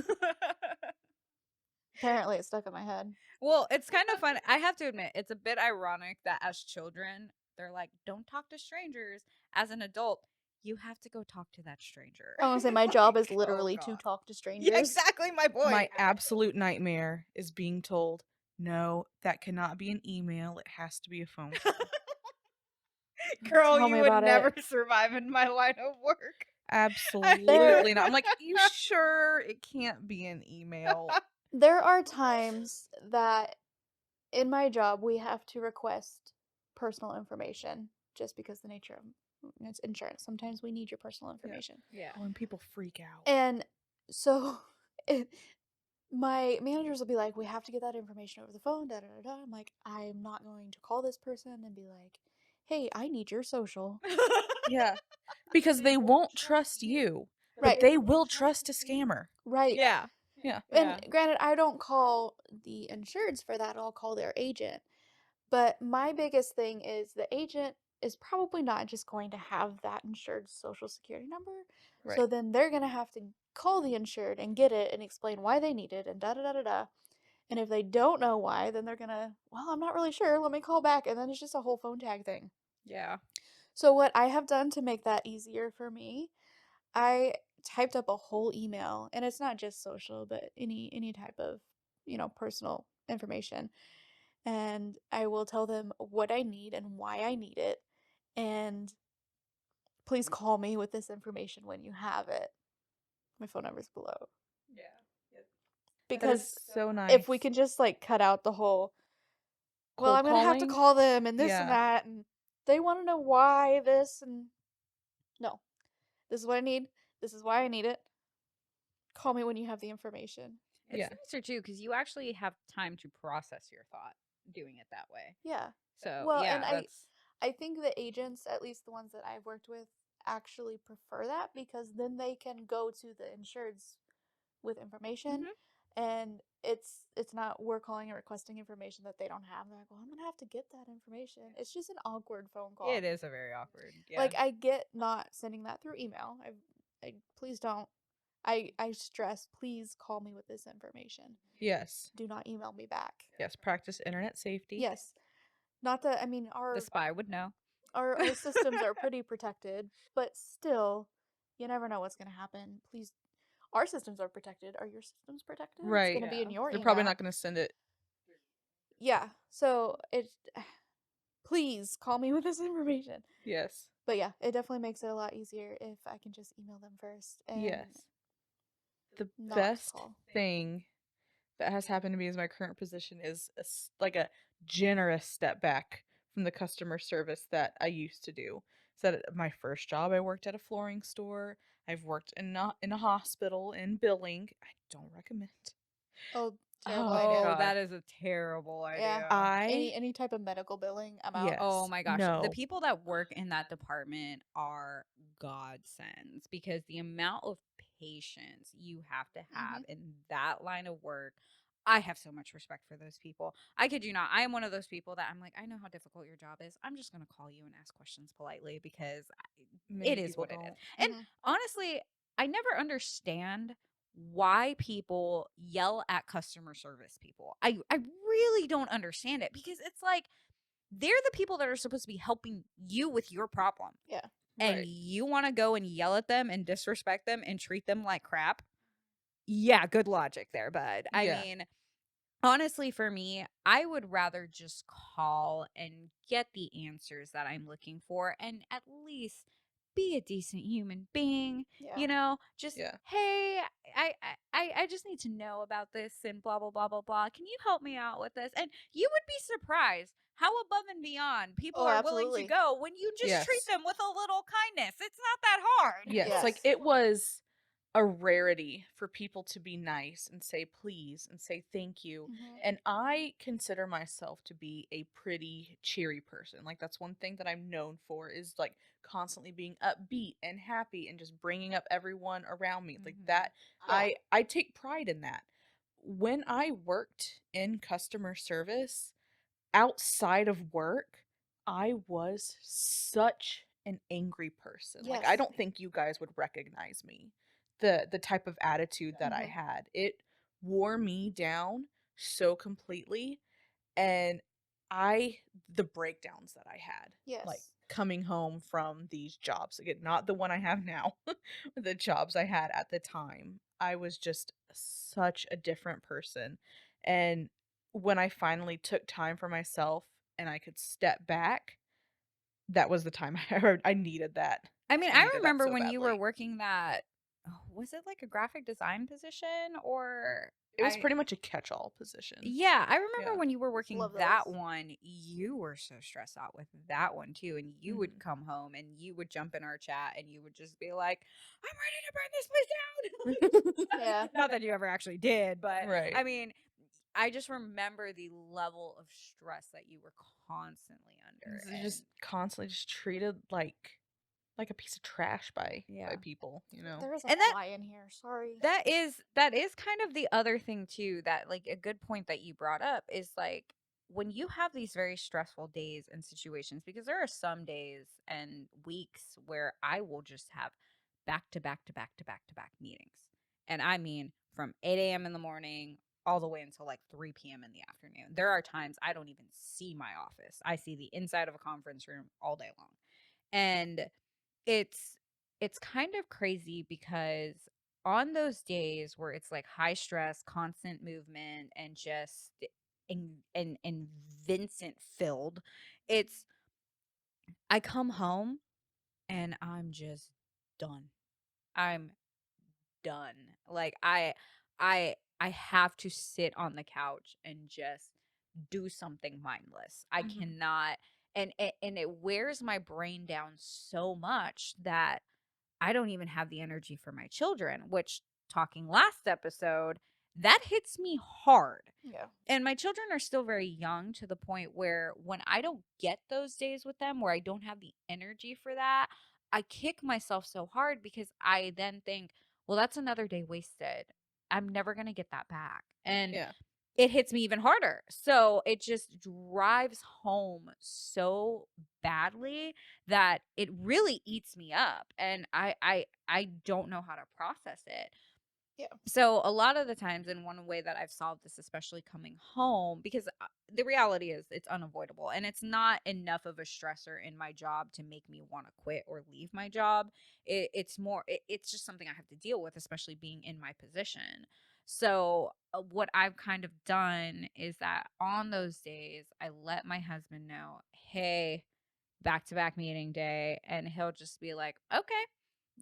Apparently it stuck in my head. Well, it's kind of fun. I have to admit, it's a bit ironic that as children, they're like, don't talk to strangers. As an adult, you have to go talk to that stranger. I want to say my job is Like, literally oh to God. talk to Yeah, strangers. exactly my point. My absolute nightmare is being told, no, that cannot be an email. It has to be a phone call. Girl, Tell you me would about never it. survive in my line of work. Absolutely not. I'm like, you sure it can't be an email? There are times that in my job we have to request personal information just because the nature of it's insurance. Sometimes we need your personal information. Yeah. Oh, and people freak out. And so it, my managers will be like, we have to get that information over the phone. Da da da da. I'm like, I'm not going to call this person and be like, hey, I need your social. Yeah. Because they won't trust you, but Right. they will trust a scammer. Right. Yeah. Yeah. And granted, I don't call the insureds for that. I'll call their agent. But my biggest thing is the agent is probably not just going to have that insured social security number. Right. So then they're going to have to call the insured and get it and explain why they need it and da da da da da. And if they don't know why, then they're going to, well, I'm not really sure. Let me call back. And then it's just a whole phone tag thing. Yeah. So what I have done to make that easier for me, I typed up a whole email, and it's not just social, but any type of, personal information. And I will tell them what I need and why I need it. And please call me with this information when you have it. My phone number's below. Yeah. That Because is so nice. if we can just like cut out the whole, well, Cold I'm going to have to calling? call them and this and Yeah. that, and they want to know why this, and no, this is what I need. This is why I need it. Call me when you have the information. It's Yeah. nicer too because you actually have time to process your thought doing it that way. Yeah. So Well, yeah, and that's I think the agents, at least the ones that I've worked with, actually prefer that because then they can go to the insureds with information, Mhm. and it's not we're calling and requesting information that they don't have. They're like, well, I'm gonna have to get that information. It's just an awkward phone call. it is a very awkward. Yeah. Like I get not sending that through email. I please don't. I stress, please call me with this information. Yes. Do not email me back. Yes. Practice internet safety. Yes. Not that I mean The spy would know. our systems are pretty protected, but still, you never know what's gonna happen. Please, our systems are protected. Are your systems protected? It's Right. gonna be in your They're email. probably not going to send it. Yeah. So it. Please call me with this information. Yes. But yeah, it definitely makes it a lot easier if I can just email them first and Yes. The not best call. thing that has happened to me as my current position is like a generous step back from the customer service that I used to do. So at my first job, I worked at a flooring store. I've worked in a hospital in billing. I don't recommend. Oh, terrible Oh, idea. Oh, God. that is a terrible idea. Yeah. Any type of medical billing, I'm out. Yes. Oh my gosh. The No. people that work in that department are godsends because the amount of patience you have to have in that line of work, I have so much respect for those people. I kid you not. I am one of those people that I'm like, I know how difficult your job is. I'm just going to call you and ask questions politely because Many it is people what it is. don't. And Mhm. honestly, I never understand why people yell at customer service people. I really don't understand it because it's like they're the people that are supposed to be helping you with your problem. Yeah. And Right. you want to go and yell at them and disrespect them and treat them like crap. Yeah, good logic there, bud. I Yeah. mean, honestly, for me, I would rather just call and get the answers that I'm looking for and at least be a decent human being, Yeah. just, Yeah. hey, I just need to know about this and blah, blah, blah, blah, blah. Can you help me out with this? And you would be surprised how above and beyond people Oh, are willing to absolutely. go when you just treat Yes. them with a little kindness. It's not that hard. Yes, like, Yes. it was a rarity for people to be nice and say please and say thank you, Mhm. and I consider myself to be a pretty cheery person. Like, that's one thing that I'm known for is, like, constantly being upbeat and happy and just bringing up everyone around me. Like, Mhm. that Yeah. I take pride in that. When I worked in customer service, outside of work, I was such an angry person. Like, I Yes. don't think you guys would recognize me. The type of attitude that I Mhm. had. It wore me down so completely, and I the breakdowns that I had, like, Yes. coming home from these jobs, again, not the one I have now, the jobs I had at the time. I was just such a different person, and when I finally took time for myself and I could step back, that was the time I heard I needed that. I mean, I I needed that remember so when you were badly. working that, was it like a graphic design position or It was I pretty much a catch-all position. yeah, I remember Yeah. when you were working Love that those. one, you were so stressed out with that one too. And you would Mhm. come home and you would jump in our chat and you would just be like, I'm ready to burn this place down. Yeah. Not that you ever actually did, but Right. I mean, I just remember the level of stress that you were constantly under. And Just constantly just treated like a piece of trash by yeah. people, you know? There is a And fly in here. Sorry. that is kind of the other thing too, that like a good point that you brought up is like when you have these very stressful days and situations, because there are some days and weeks where I will just have back to back to back to back to back meetings. And I mean from 8 a.m. in the morning all the way until like 3 p.m. in the afternoon. There are times I don't even see my office. I see the inside of a conference room all day long. And it's it's kind of crazy because on those days where it's like high stress, constant movement, and just and Vincent filled, it's I come home and I'm just done. I'm done. Like I have to sit on the couch and just do something mindless. I Mhm. cannot and it wears my brain down so much that I don't even have the energy for my children, which talking last episode, that hits me hard. Yeah. And my children are still very young to the point where when I don't get those days with them, where I don't have the energy for that, I kick myself so hard because I then think, well, that's another day wasted. I'm never going to get that back. And Yeah. it hits me even harder. So it just drives home so badly that it really eats me up and I don't know how to process it. Yeah. So a lot of the times, and one way that I've solved this, especially coming home, because the reality is it's unavoidable and it's not enough of a stressor in my job to make me want to quit or leave my job. It's more, it's just something I have to deal with, especially being in my position. So what I've kind of done is that on those days, I let my husband know, hey, back to back meeting day. And he'll just be like, okay,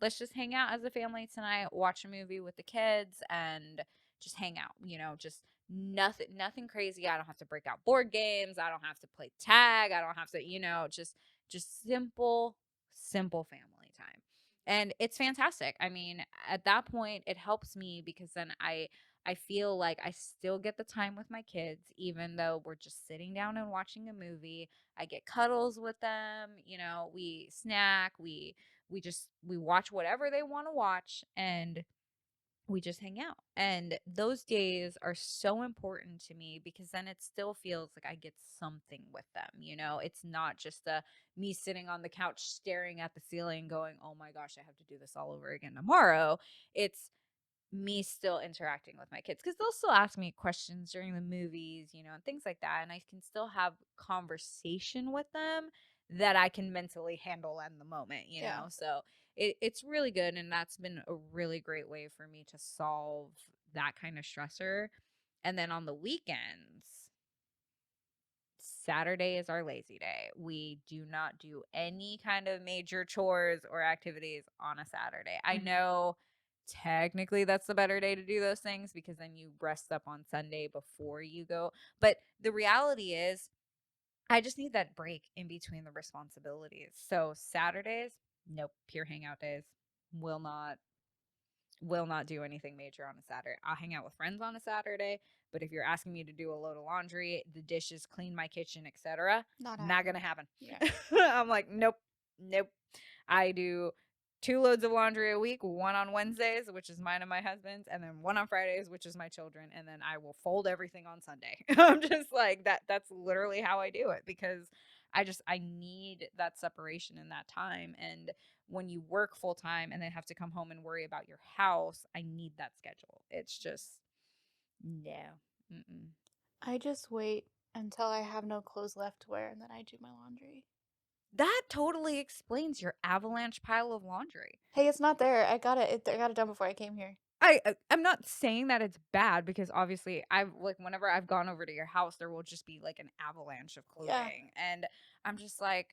let's just hang out as a family tonight, watch a movie with the kids and just hang out, just nothing crazy. I don't have to break out board games. I don't have to play tag. I don't have to, just simple family time. And it's fantastic. I mean, at that point it helps me because then I feel like I still get the time with my kids even though we're just sitting down and watching a movie. I get cuddles with them, we snack, we watch whatever they want to watch and we just hang out. And those days are so important to me because then it still feels like I get something with them, It's not just me sitting on the couch staring at the ceiling going, "Oh my gosh, I have to do this all over again tomorrow." It's me still interacting with my kids because they'll still ask me questions during the movies, and things like that. And I can still have conversation with them that I can mentally handle in the moment, Yeah. So it's really good. And that's been a really great way for me to solve that kind of stressor. And then on the weekends, Saturday is our lazy day. We do not do any kind of major chores or activities on a Saturday. I Mhm. know technically that's the better day to do those things because then you rest up on Sunday before you go. But the reality is, I just need that break in between the responsibilities. So Saturdays, nope, pure hangout days. Will not will not do anything major on a Saturday. I'll hang out with friends on a Saturday, but if you're asking me to do a load of laundry, the dishes, clean my kitchen, etc., Not not happening. gonna happen. Yeah. I'm like, nope, nope. I do 2 loads of laundry a week, one on Wednesdays, which is mine and my husband's, and then one on Fridays, which is my children, and then I will fold everything on Sunday. I'm just like that. That's literally how I do it because I need that separation in that time. And when you work full time and then have to come home and worry about your house, I need that schedule. It's just no. Mm-mm. I just wait until I have no clothes left to wear and then I do my laundry. That totally explains your avalanche pile of laundry. Hey, it's not there. I got it done before I came here. I'm not saying that it's bad because obviously I've like whenever I've gone over to your house, there will just be like an avalanche of Yeah. clothing, and I'm just like,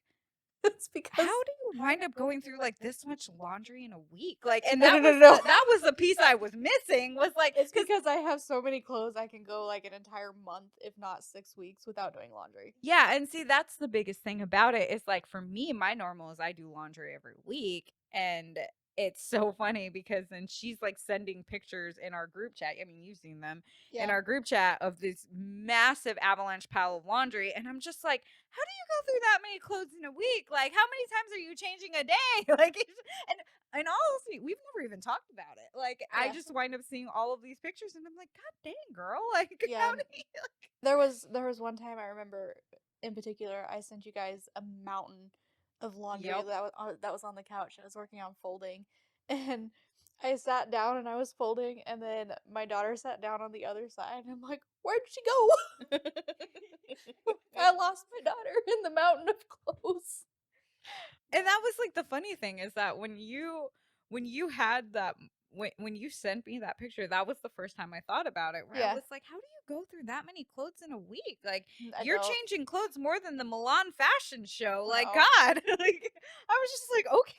It's because how do you wind up going through like this much laundry in a week? Like, and No, that no, no, was no. that was the piece I was missing was like, It's because because I have so many clothes I can go like an entire month, if not 6 weeks, without doing laundry. yeah, and see, that's the biggest thing about it is like for me, my normal is I do laundry every week. And it's so funny because then she's like sending pictures in our group chat. I mean, you've seen them in Yeah. our group chat of this massive avalanche pile of laundry. And I'm just like, how do you go through that many clothes in a week? Like, how many times are you changing a day? Like, and all honesty, we've never even talked about it. Like, I Yeah. just wind up seeing all of these pictures and I'm like, God dang, girl. Like, Yeah. how do you. There was one time I remember in particular I sent you guys a mountain of laundry Yep. that was on the couch and I was working on folding and I sat down and I was folding and then my daughter sat down on the other side and I'm like, "Where'd she go?" I lost my daughter in the mountain of clothes. And that was like the funny thing is that when you had that when you sent me that picture, that was the first time I thought about it. Where I Yeah. was like, how do you go through that many clothes in a week? Like I you're don't changing clothes more than the Milan fashion show. Like know. God, like I was just like, okay,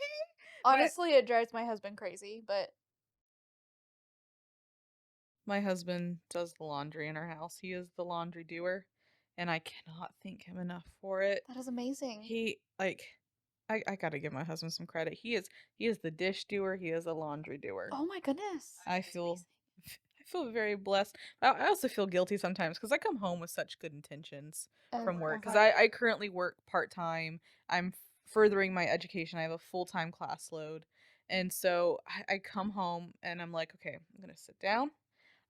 but Honestly, it drives my husband crazy, but My husband does the laundry in our house. He is the laundry doer, and I cannot thank him enough for it. that is amazing. He like I gotta give my husband some credit. He is the dish doer, he is a laundry doer. Oh my goodness. I That is feel amazing. I feel very blessed. I also feel guilty sometimes because I come home with such good intentions from work. Because Right. I currently work part time. I'm furthering my education. I have a full time class load, and so I come home and I'm like, okay, I'm gonna sit down.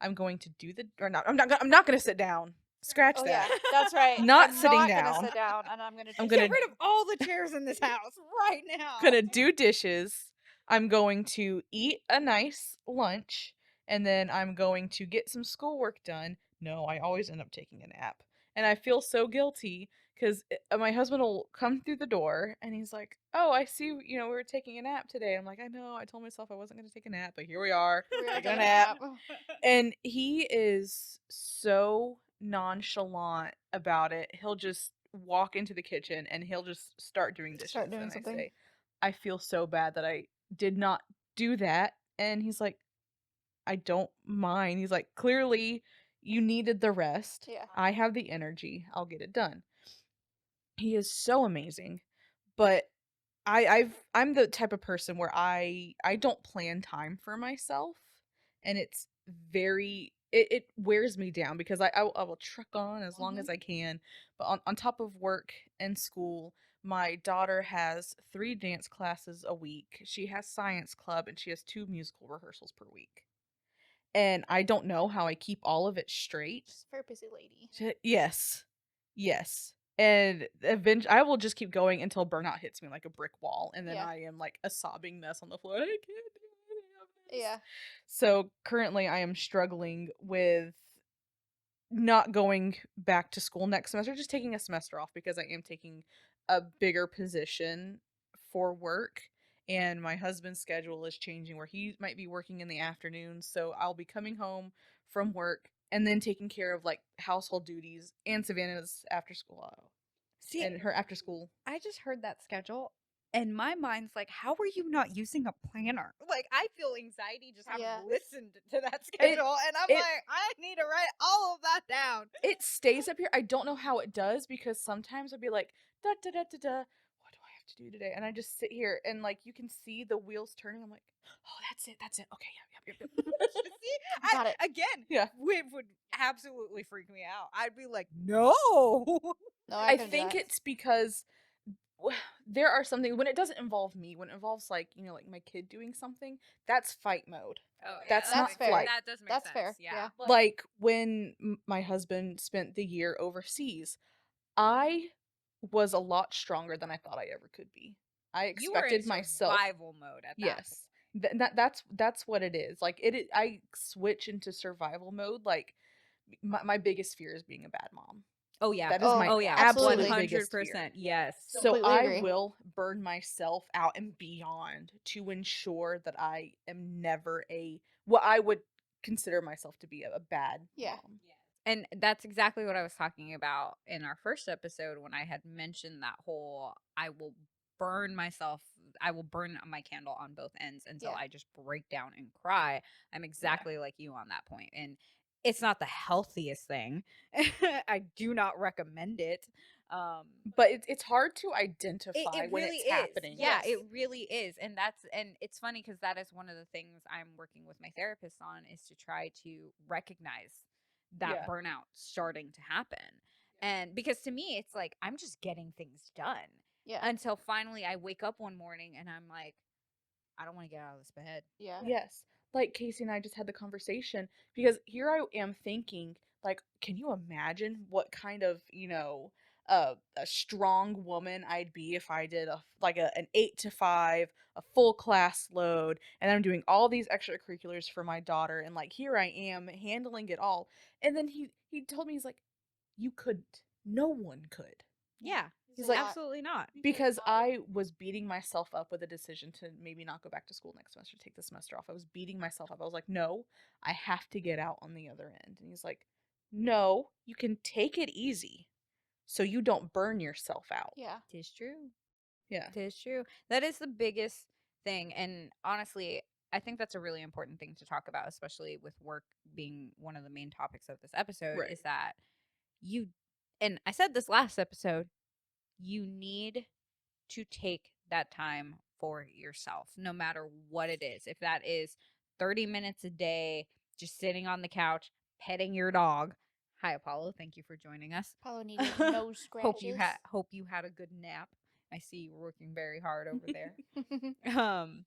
I'm going to do the or not. I'm not gonna sit down. Scratch Oh that. yeah, that's right. Not I'm sitting not gonna down. sit down and I'm gonna I'm do gonna get something. rid of all the chairs in this house right now. gonna do dishes. I'm going to eat a nice lunch, and then I'm going to get some schoolwork done. No, I always end up taking a nap. And I feel so guilty because my husband will come through the door and he's like, "Oh, I see, we were taking a nap today." I'm like, "I know, I told myself I wasn't going to take a nap, but here we are, We are taking a taking a nap." nap. And he is so nonchalant about it. He'll just walk into the kitchen and he'll just start doing Start dishes. doing And I something. say, I feel so bad that I did not do that. And he's like, I don't mind. He's like, clearly you needed the rest. Yeah. I have the energy. I'll get it done. He is so amazing. But I'm the type of person where I don't plan time for myself, and it's it wears me down because I will truck on as long Mhm. as I can, but on top of work and school, my daughter has 3 dance classes a week. She has science club and she has 2 musical rehearsals per week. And I don't know how I keep all of it straight. She's a very busy lady. Yes. Yes. And eventually, I will just keep going until burnout hits me like a brick wall, and then Yeah. I am like a sobbing mess on the floor. I can't do any of this. Yeah. So currently, I am struggling with not going back to school next semester, just taking a semester off because I am taking a bigger position for work. And my husband's schedule is changing where he might be working in the afternoons. So I'll be coming home from work and then taking care of like household duties and Savannah's after school See, and her after school. I just heard that schedule, and my mind's like, how are you not using a planner? Like, I feel anxiety just having Yeah. listened to that schedule, and I'm it- like, I need to write all of that down. It stays up here. I don't know how it does because sometimes I'll be like, da da da da da. What do I have to do today? And I just sit here and like you can see the wheels turning. I'm like, oh, that's it. That's it. Okay, yep. See, Got it. again, Yeah. it would absolutely freak me out. I'd be like, no. No, I couldn't do think that. it's because there are something when it doesn't involve me, when it involves like, like my kid doing something, that's fight mode. Oh, That's That's not fair. flight. That does make That's sense. fair. Yeah. Yeah. Like when my husband spent the year overseas, I was a lot stronger than I thought I ever could be. I You were in expected myself. survival mode at that point. Yes. That's what it is. Like I switch into survival mode. Like my biggest fear is being a bad mom. Oh yeah. That is my Oh yeah. absolute absolutely. biggest fear. 100%. Yes. So Completely I agree. will burn myself out and beyond to ensure that I am never what I would consider myself to be a bad Yeah. mom. And that's exactly what I was talking about in our first episode when I had mentioned that whole I will burn my candle on both ends until Yeah. I just break down and cry. I'm exactly like you on that point. And it's not the healthiest thing. I do not recommend it. But it's hard to identify It when really it's is. happening. Yeah, Yes. it really is. And it's funny because that is one of the things I'm working with my therapist on is to try to recognize that Yeah. burnout starting to happen. And because to me, it's like I'm just getting things done Yeah. until finally I wake up one morning and I'm like, I don't want to get out of this bed. Yeah. Yes. Like Casey and I just had the conversation because here I am thinking, like, can you imagine what kind of, a strong woman I'd be if I did an 8 to 5, a full class load, and I'm doing all these extracurriculars for my daughter, and like here I am handling it all. And then he told me, he's like, you couldn't. No one could. Yeah. He's like, Absolutely not. because I was beating myself up with a decision to maybe not go back to school next semester, take the semester off. I was beating myself up. I was like, no, I have to get out on the other end. And he's like, no, you can take it easy so you don't burn yourself out. Yeah. Tis true. Yeah. It is true. That is the biggest thing. And honestly, I think that's a really important thing to talk about, especially with work being one of the main topics of this episode, Right. is that and I said this last episode, you need to take that time for yourself, no matter what it is. If that is 30 minutes a day, just sitting on the couch, petting your dog. Hi, Apollo. Thank you for joining us. Apollo needed nose scratches. Hope you had a good nap. I see you were working very hard over there. um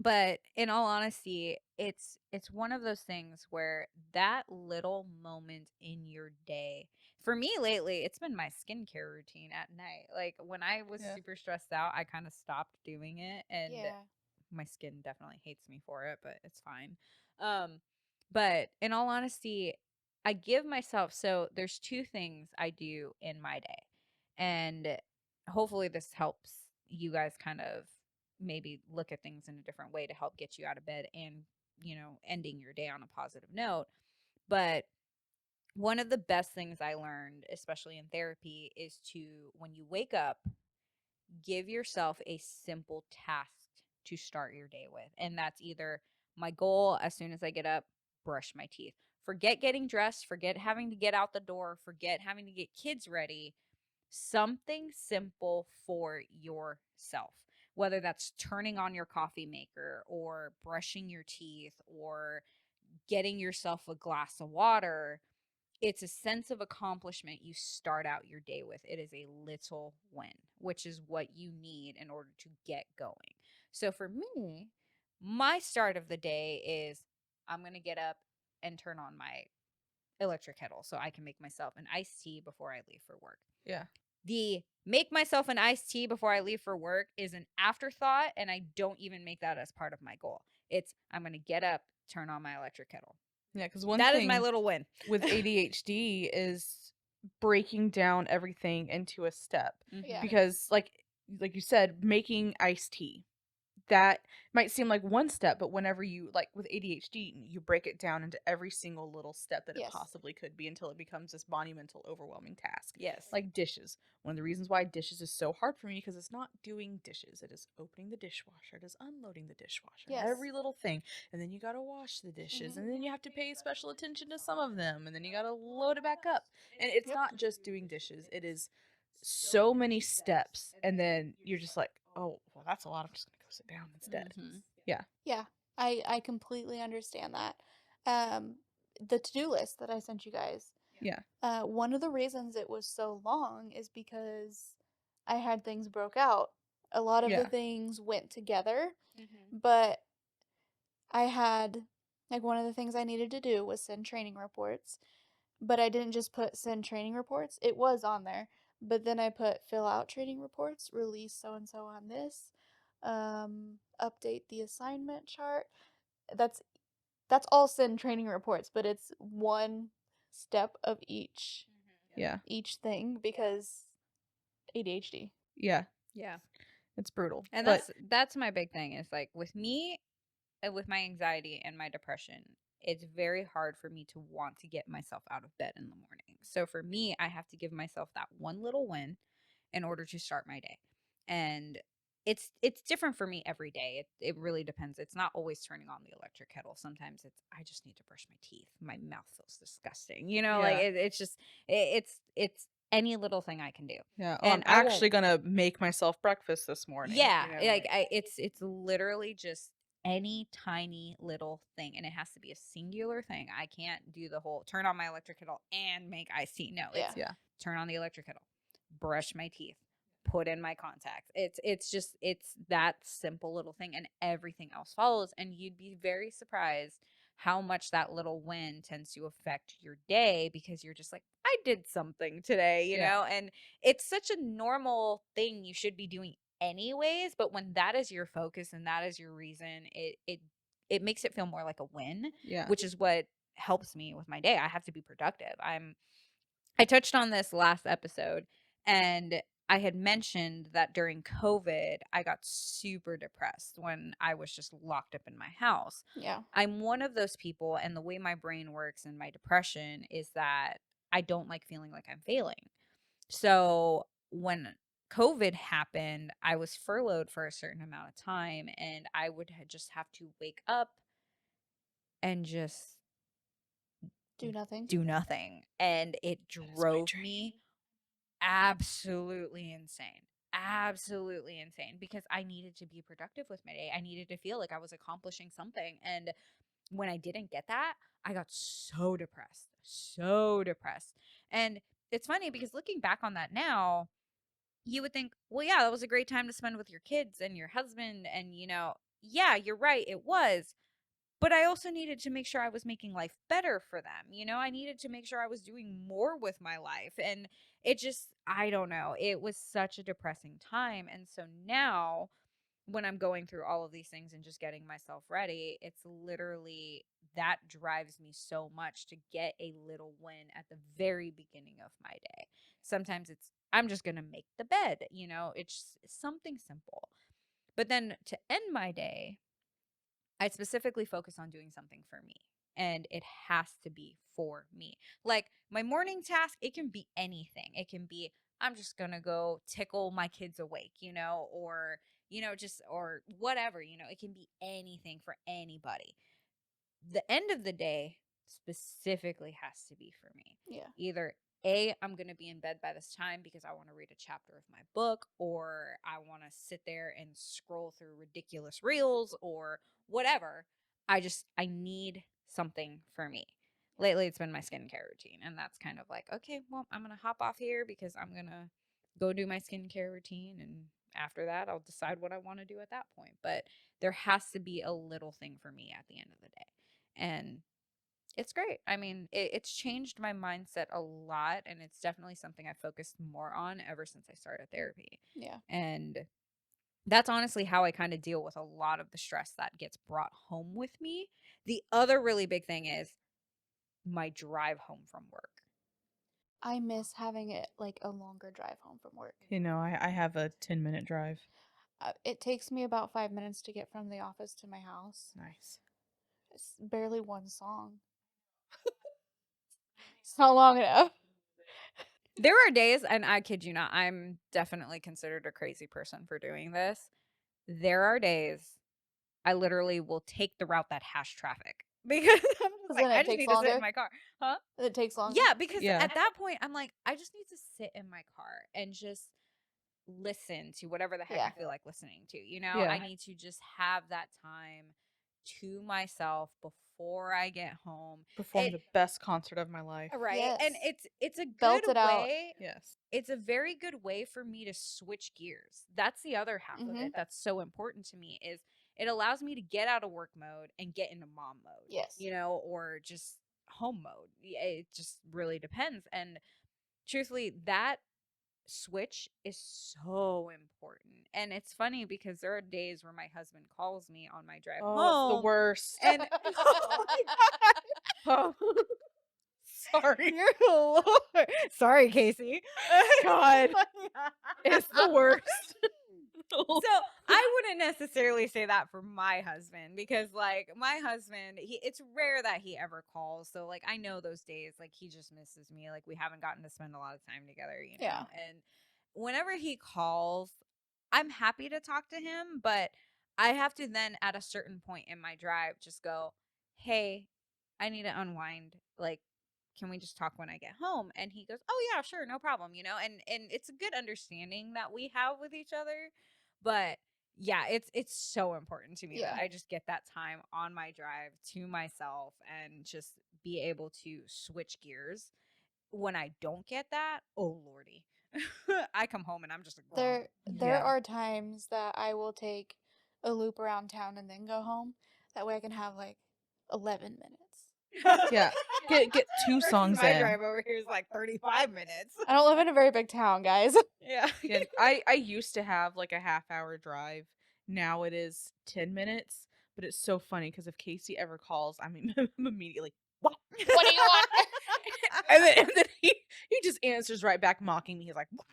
but in all honesty, it's one of those things where that little moment in your day, for me lately, it's been my skincare routine at night. Like when I was Yeah. super stressed out, I kind of stopped doing it, and Yeah. my skin definitely hates me for it, but it's fine. But in all honesty, I give myself, so there's two things I do in my day, and hopefully this helps you guys kind of maybe look at things in a different way to help get you out of bed and, ending your day on a positive note. But one of the best things I learned, especially in therapy, is to, when you wake up, give yourself a simple task to start your day with. And that's either my goal as soon as I get up, brush my teeth. Forget getting dressed, forget having to get out the door, forget having to get kids ready. Something simple for yourself, whether that's turning on your coffee maker or brushing your teeth or getting yourself a glass of water. It's a sense of accomplishment you start out your day with. It is a little win, which is what you need in order to get going. So for me, my start of the day is I'm going to get up and turn on my electric kettle so I can make myself an iced tea before I leave for work. Yeah. The make myself an iced tea before I leave for work is an afterthought, and I don't even make that as part of my goal. It's I'm going to get up, turn on my electric kettle. Yeah, because one That is thing my little win. with ADHD is breaking down everything into a step. Yeah. Because like you said, making iced tea, that might seem like one step, but whenever you like with ADHD, you break it down into every single little step that it Yes. possibly could be until it becomes this monumental, overwhelming task. Yes. Like dishes. One of the reasons why dishes is so hard for me because it's not doing dishes. It is opening the dishwasher. It is unloading the dishwasher. Yes. Every little thing. And then you gotta wash the dishes. And then you have to pay special attention to some of them. And then you gotta load it back up. And it's Yep. not just doing dishes. It is so many steps. And then you're just like, oh, well, that's a lot. I'm just gonna go sit down instead. Mhm. Yeah. Yeah, I completely understand that. Um, the to-do list that I sent you guys, Yeah. one of the reasons it was so long is because I had things broke out. A lot of the Yeah. things went together, Mhm. but I had like one of the things I needed to do was send training reports, but I didn't just put send training reports. It was on there, but then I put fill out training reports, release so and so on this, update the assignment chart. That's that's all send training reports, but it's one step of Yeah. each thing because ADHD. Yeah. Yeah. It's brutal. And But that's my big thing is like with me, with my anxiety and my depression, it's very hard for me to want to get myself out of bed in the morning. So for me, I have to give myself that one little win in order to start my day. And it's different for me every day. It really depends. It's not always turning on the electric kettle. Sometimes it's I just need to brush my teeth. My mouth feels disgusting. Like yeah. it's just it's any little thing I can do. Yeah. Oh, I'm And I won't actually gonna make myself breakfast this morning. yeah, You know, like like it's literally just any tiny little thing, and it has to be a singular thing. I can't do the whole turn on my electric kettle and make iced tea. No, Yeah. it's yeah. turn on the electric kettle, brush my teeth, put in my contacts. It's that simple little thing, and everything else follows. And you'd be very surprised how much that little win tends to affect your day because you're just like, I did something today, Yeah. and it's such a normal thing you should be doing anyways, but when that is your focus and that is your reason, it makes it feel more like a win, Yeah. which is what helps me with my day. I have to be productive. I touched on this last episode, and I had mentioned that during COVID, I got super depressed when I was just locked up in my house. Yeah. I'm one of those people, and the way my brain works and my depression is that I don't like feeling like I'm failing. So when COVID happened, I was furloughed for a certain amount of time, and I would just have to wake up and just Do nothing. do nothing. And it That is my drove dream. me absolutely insane. Absolutely insane because I needed to be productive with my day. I needed to feel like I was accomplishing something. And when I didn't get that, I got so depressed. So depressed. And it's funny because looking back on that now, you would think, well, yeah, that was a great time to spend with your kids and your husband. And, yeah, you're right. It was. But I also needed to make sure I was making life better for them. I needed to make sure I was doing more with my life. And it just, I don't know. It was such a depressing time. And so now, when I'm going through all of these things and just getting myself ready, it's literally that drives me so much to get a little win at the very beginning of my day. Sometimes it's, I'm just going to make the bed, it's something simple. But then to end my day, I specifically focus on doing something for me. And it has to be for me. Like my morning task, it can be anything. It can be, I'm just going to go tickle my kids awake, or, or whatever, it can be anything for anybody. The end of the day specifically has to be for me. Yeah. Either A, I'm going to be in bed by this time because I want to read a chapter of my book, or I want to sit there and scroll through ridiculous reels or whatever. I need something for me. Lately, it's been my skincare routine. And that's kind of like, okay, well, I'm going to hop off here because I'm going to go do my skincare routine. And after that, I'll decide what I want to do at that point. But there has to be a little thing for me at the end of the day. And it's great. I mean, it's changed my mindset a lot, and it's definitely something I focused more on ever since I started therapy. Yeah. And that's honestly how I kind of deal with a lot of the stress that gets brought home with me. The other really big thing is my drive home from work. I miss having it like a longer drive home from work. I have a 10-minute drive. It takes me about 5 minutes to get from the office to my house. Nice. It's barely one song. It's not long enough. There are days, and I kid you not, I'm definitely considered a crazy person for doing this. There are days I literally will take the route that has traffic because I'm just like, Then I it just takes need to sit in longer. my car. Huh? It takes longer. Yeah, because Yeah. at that point, I'm like, I just need to sit in my car and just listen to whatever the heck Yeah. I feel like listening to. You know, Yeah. I need to just have that time to myself before I get home. Perform It the best concert of my life. right, and Yes. it's a Belt good it out. way. Yes. It's a very good way for me to switch gears. That's the other half of it that's so important to me is it allows me to get out of work mode and get into mom mode. Yes. You know, or just home mode. It just really depends. And truthfully, that switch is so important. And it's funny because there are days where my husband calls me on my drive Oh, it's the home worst. and oh my god. Oh, Sorry. dear Lord. Sorry, Casey. God. It's the worst. So I wouldn't necessarily say that for my husband because like my husband, it's rare that he ever calls. So like I know those days like he just misses me. Like we haven't gotten to spend a lot of time together, you know. Yeah. And whenever he calls, I'm happy to talk to him, but I have to then at a certain point in my drive just go, "Hey, I need to unwind. Like can we just talk when I get home?" And he goes, "Oh yeah, sure, no problem," you know. And it's a good understanding that we have with each other. But yeah, it's so important to me that Yeah. I just get that time on my drive to myself and just be able to switch gears. When I don't get that, oh lordy. I come home and I'm just a grump. There Yeah. are times that I will take a loop around town and then go home. That way I can have like 11 minutes. Yeah. Get 2 Versus songs my in. drive over here is like 35 minutes. I don't live in a very big town, guys. Yeah. Yeah, I used to have like a half-hour drive. Now it is 10 minutes, but it's so funny because if Casey ever calls, I'm immediately, what? What do you want? And then he just answers right back, mocking me. He's like, what?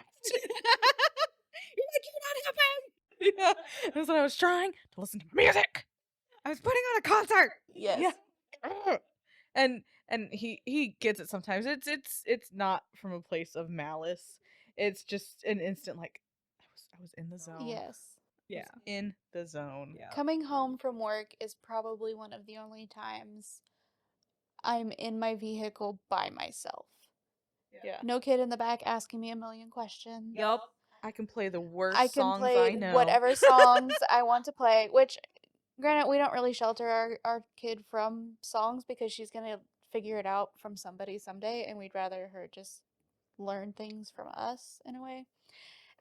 You're like, you're not helping. Yeah. That's what I was trying to listen to music. I was putting on a concert. Yes. Yeah. And he gets it sometimes. It's not from a place of malice. It's just an instant like I was in the zone. Yes. Yeah. In the zone. Yeah. Coming home from work is probably one of the only times I'm in my vehicle by myself. Yeah. No kid in the back asking me a million questions. Yup. I can play the worst I can songs play I know. whatever songs I want to play, which granted we don't really shelter our kid from songs because she's gonna figure it out from somebody someday and we'd rather her just learn things from us in a way.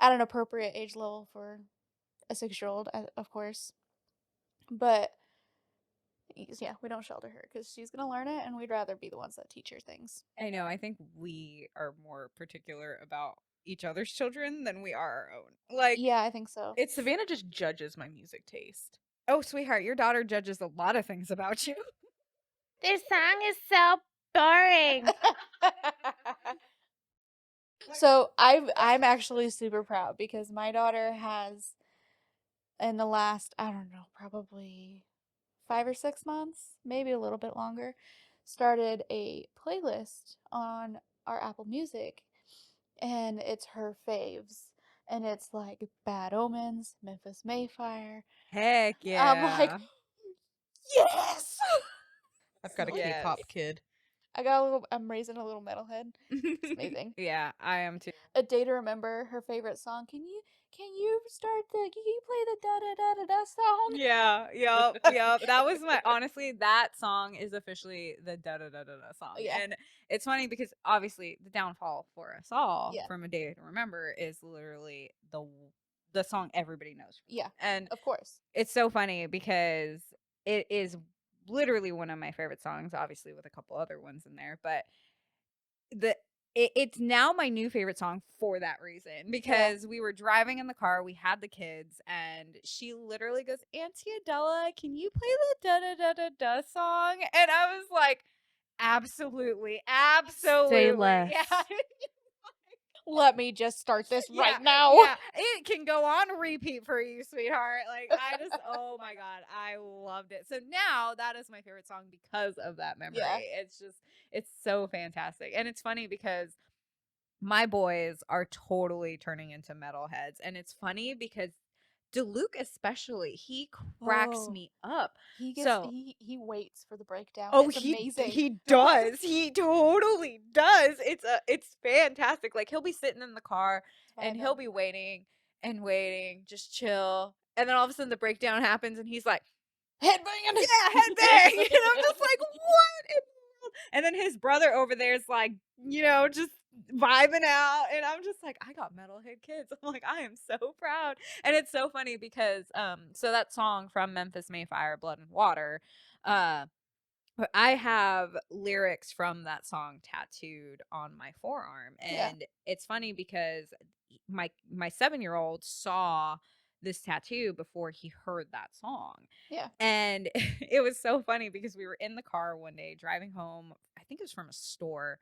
At an appropriate age level for a 6-year-old, of course. But yeah, we don't shelter her because she's gonna learn it and we'd rather be the ones that teach her things. I know. I think we are more particular about each other's children than we are our own. Like, Yeah, I think so. It's Savannah just judges my music taste. oh, sweetheart, your daughter judges a lot of things about you. This song is so boring. So I'm actually super proud because my daughter has in the last, I don't know, probably 5 or 6 months, maybe a little bit longer, started a playlist on our Apple Music and it's her faves. And it's like Bad Omens, Memphis Mayfire. Heck yeah. I'm like, yes! I've got a Yes. K-pop kid. I'm raising a little metalhead. It's amazing. Yeah, I am too. A Day to Remember, her favorite song. Can you can you play the da da da da da song? Yeah, yep. That was honestly, that song is officially the da da da da da song. Yeah. And it's funny because obviously the downfall for us all Yeah. from A Day to Remember is literally the song everybody knows. Yeah, And of course. it's so funny because it is literally one of my favorite songs, obviously with a couple other ones in there, but it's now my new favorite song for that reason because we were driving in the car, we had the kids, and she literally goes, "Auntie Adella, can you play the da da da da da song?" And I was like, absolutely, absolutely. less. Yeah. let me just start this Yeah, right now. yeah, it can go on repeat for you, sweetheart. Like, oh my God, I loved it. So now that is my favorite song because of that memory. Yeah. It's so fantastic. And it's funny because my boys are totally turning into metalheads. And it's funny because DeLuke especially, he cracks Oh. me up. He gets So he waits for the breakdown. oh, It's amazing. he does. He totally does. It's fantastic. Like he'll be sitting in the car and he'll be waiting and waiting, just chill. And then all of a sudden the breakdown happens and he's like, Headbang. yeah, headbang. And I'm just like, what in the world? And then his brother over there is like, just vibing out. And I'm just like, I got metalhead kids. I'm like, I am so proud. And it's so funny because so that song from Memphis Mayfire, Blood and Water, but I have lyrics from that song tattooed on my forearm. Yeah. And it's funny because my 7-year-old saw this tattoo before he heard that song. Yeah. And it was so funny because we were in the car one day driving home. I think it was from a store.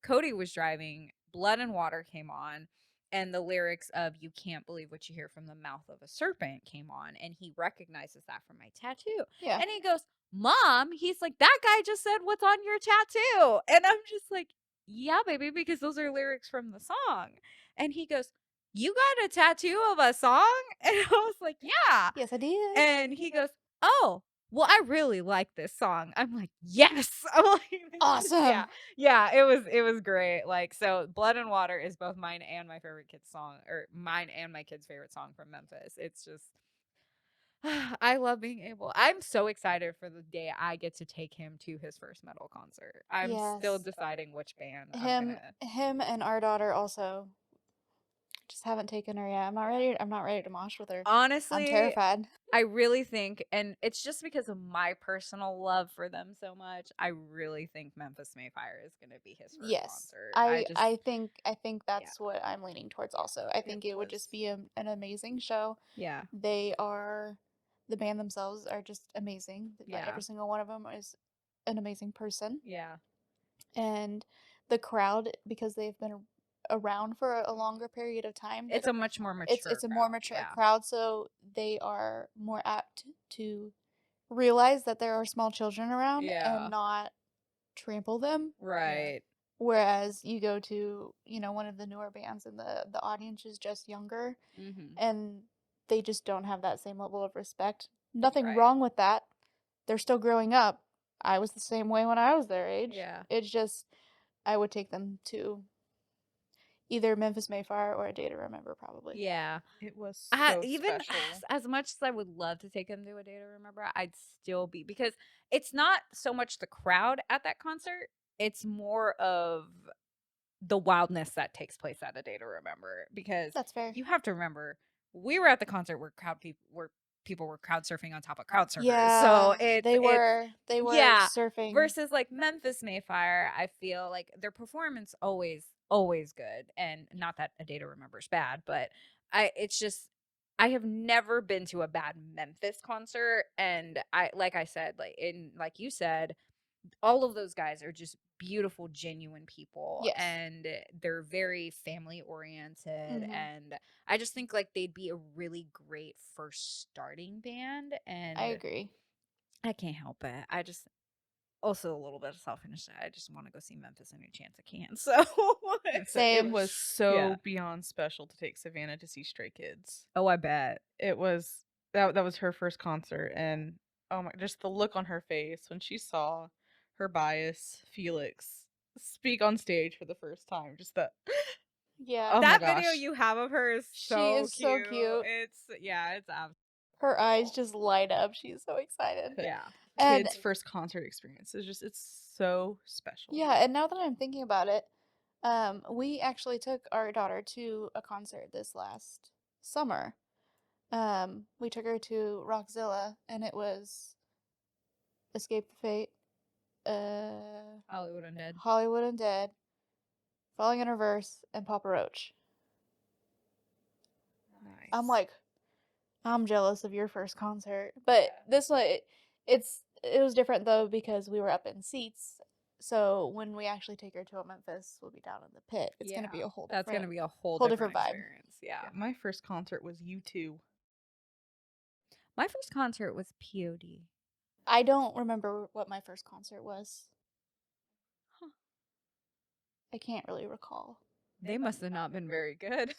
Cody was driving, Blood and Water came on, and the lyrics of You Can't Believe What You Hear from the Mouth of a Serpent came on, and he recognizes that from my tattoo. Yeah. And he goes, Mom, he's like, that guy just said, what's on your tattoo? And I'm just like, yeah, baby, because those are lyrics from the song. And he goes, you got a tattoo of a song? And I was like, yeah. Yes, I did. And he goes, oh, well, I really like this song. I'm like, yes. I'm like, Awesome. yeah, it was great. Like, so Blood and Water is both mine and my favorite kid's song, or mine and my kid's favorite song from Memphis. It's just, I love being able. I'm so excited for the day I get to take him to his first metal concert. I'm still Yes. deciding which band I'm Him gonna. him and our daughter also just haven't taken her yet. I'm not ready to mosh with her. I'm Honestly, terrified. I really think, and it's just because of my personal love for them so much, I really think Memphis Mayfire is going to be his first Yes. concert. I think that's what I'm leaning towards also. I think it would was- just be an amazing show. Yeah. The band themselves are just amazing. Yeah. Every single one of them is an amazing person. Yeah. And the crowd, because they've been around for a longer period of time, It's a much more mature it's a more crowd, mature yeah. crowd, so they are more apt to realize that there are small children around Yeah. and not trample them. Right. Whereas you go to, one of the newer bands and the audience is just younger Mm-hmm. and they just don't have that same level of respect. Nothing Right. wrong with that. They're still growing up. I was the same way when I was their age. Yeah. It's just I would take them to either Memphis Mayfire or A Day to Remember, probably. Yeah. It was so even special. as much as I would love to take him to A Day to Remember, I'd still be, because it's not so much the crowd at that concert, it's more of the wildness that takes place at A Day to Remember, because That's fair. you have to remember we were at the concert where people were crowd surfing on top of crowd surfers. Yeah. So they were yeah, surfing versus like Memphis Mayfire, I feel like their performance always good, and not that A Day to Remember is bad, but it's just I have never been to a bad Memphis concert, and like I said, like you said, all of those guys are just beautiful, genuine people. Yes. And they're very family oriented. Mhm. And I just think like they'd be a really great first starting band. And I agree. I can't help it. I just also a little bit of selfishness. I just want to go see Memphis any chance I can. So Same. It was so Yeah. beyond special to take Savannah to see Stray Kids. Oh, I bet. It was that was her first concert, and oh my, just the look on her face when she saw her bias Felix speak on stage for the first time. Just the Yeah. oh That my video gosh. you have of her is She so is so cute. It's absolutely. Her eyes just light up. She's so excited. Yeah. And Kids' first concert experience is just it's so special. yeah, and now that I'm thinking about it, we actually took our daughter to a concert this last summer. We took her to Rockzilla, and it was Escape the Fate, Hollywood Undead. Hollywood Undead, Falling in Reverse, and Papa Roach. Nice. I'm like, I'm jealous of your first concert, but this one, it was different though because we were up in seats So when we actually take her to a Memphis, we'll be down in the pit. It's gonna be a whole That's different, gonna be a whole whole different different vibe. experience. Yeah. Yeah, my first concert was U2. My first concert was POD. I don't remember what my first concert was. Huh. I can't really recall. They must have not been very good.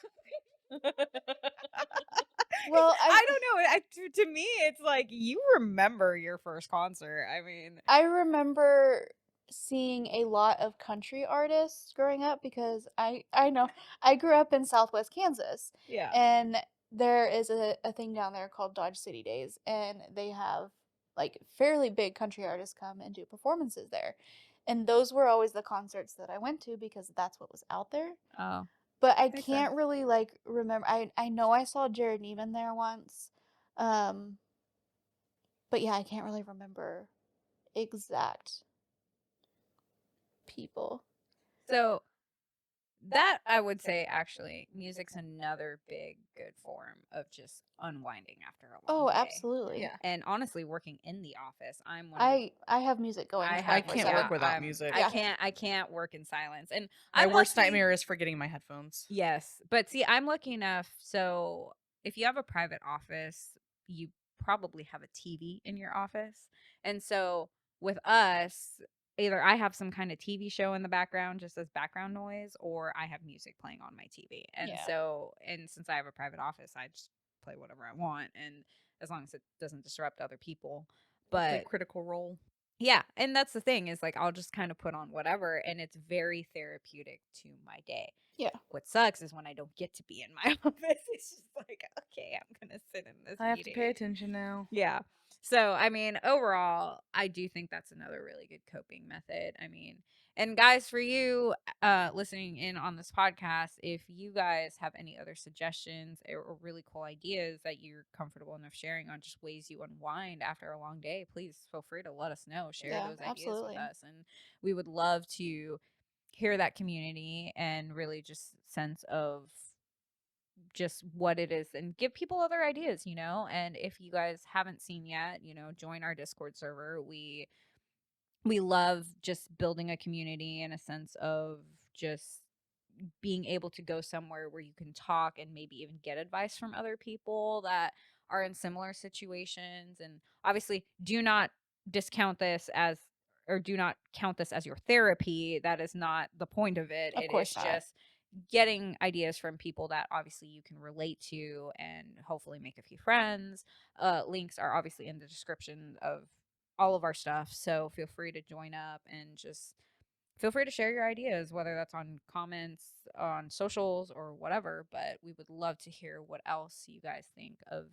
Well, I don't know. To me, it's like you remember your first concert. I mean, I remember seeing a lot of country artists growing up because I know I grew up in Southwest Kansas, yeah. and there is a thing down there called Dodge City Days, and they have like fairly big country artists come and do performances there. And those were always the concerts that I went to because that's what was out there. Oh, But I makes can't sense. really like remember. I know I saw Jared Neiman there once. Um but yeah, I can't really remember exact people. So that I would say actually, music's another big good form of just unwinding after a long Oh, day. absolutely. Yeah. And honestly, working in the office, I'm one of the I have music going I 24/7. have can't work without music. I Yeah. can't work in silence. And My I'm worst lucky. nightmare is forgetting my headphones. Yes, but see, I'm lucky enough. So if you have a private office, you probably have a TV in your office, and so with us, either I have some kind of TV show in the background just as background noise, or I have music playing on my TV. And Yeah. so, and since I have a private office, I just play whatever I want, and as long as it doesn't disrupt other people. Play But Critical Role. yeah, and that's the thing is like I'll just kind of put on whatever and it's very therapeutic to my day. Yeah. What sucks is when I don't get to be in my office. It's just like, okay, I'm going to sit in this I have to meeting. pay attention now. Yeah. So, I mean, overall, I do think that's another really good coping method. I mean, and guys, for you listening in on this podcast, if you guys have any other suggestions or really cool ideas that you're comfortable enough sharing on just ways you unwind after a long day, please feel free to let us know. Share Yeah, those ideas absolutely. with us. And we would love to hear that community and really just sense of just what it is and give people other ideas, you know. And if you guys haven't seen yet, you know, join our Discord server. We love just building a community in a sense of just being able to go somewhere where you can talk and maybe even get advice from other people that are in similar situations. And obviously, do not discount this as or do not count this as your therapy. That is not the point of it. Of It course is not. just getting ideas from people that obviously you can relate to and hopefully make a few friends. Links are obviously in the description of all of our stuff. So feel free to join up and just feel free to share your ideas, whether that's on comments, on socials, or whatever. But we would love to hear what else you guys think of,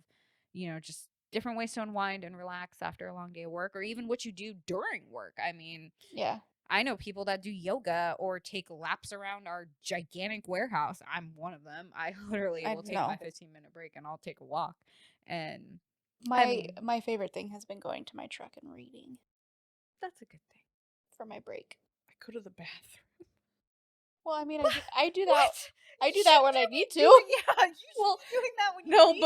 you know, just different ways to unwind and relax after a long day of work, or even what you do during work. I mean, Yeah. I know people that do yoga or take laps around our gigantic warehouse. I'm one of them. I literally I will take know. my 15-minute break and I'll take a walk. And I My mean, my favorite thing has been going to my truck and reading that's a good thing. for my break. I go to the bathroom. Well, I mean, I do that. What? I You do that when shouldn't I need to. doing- yeah, you should Well, be doing that when you No, need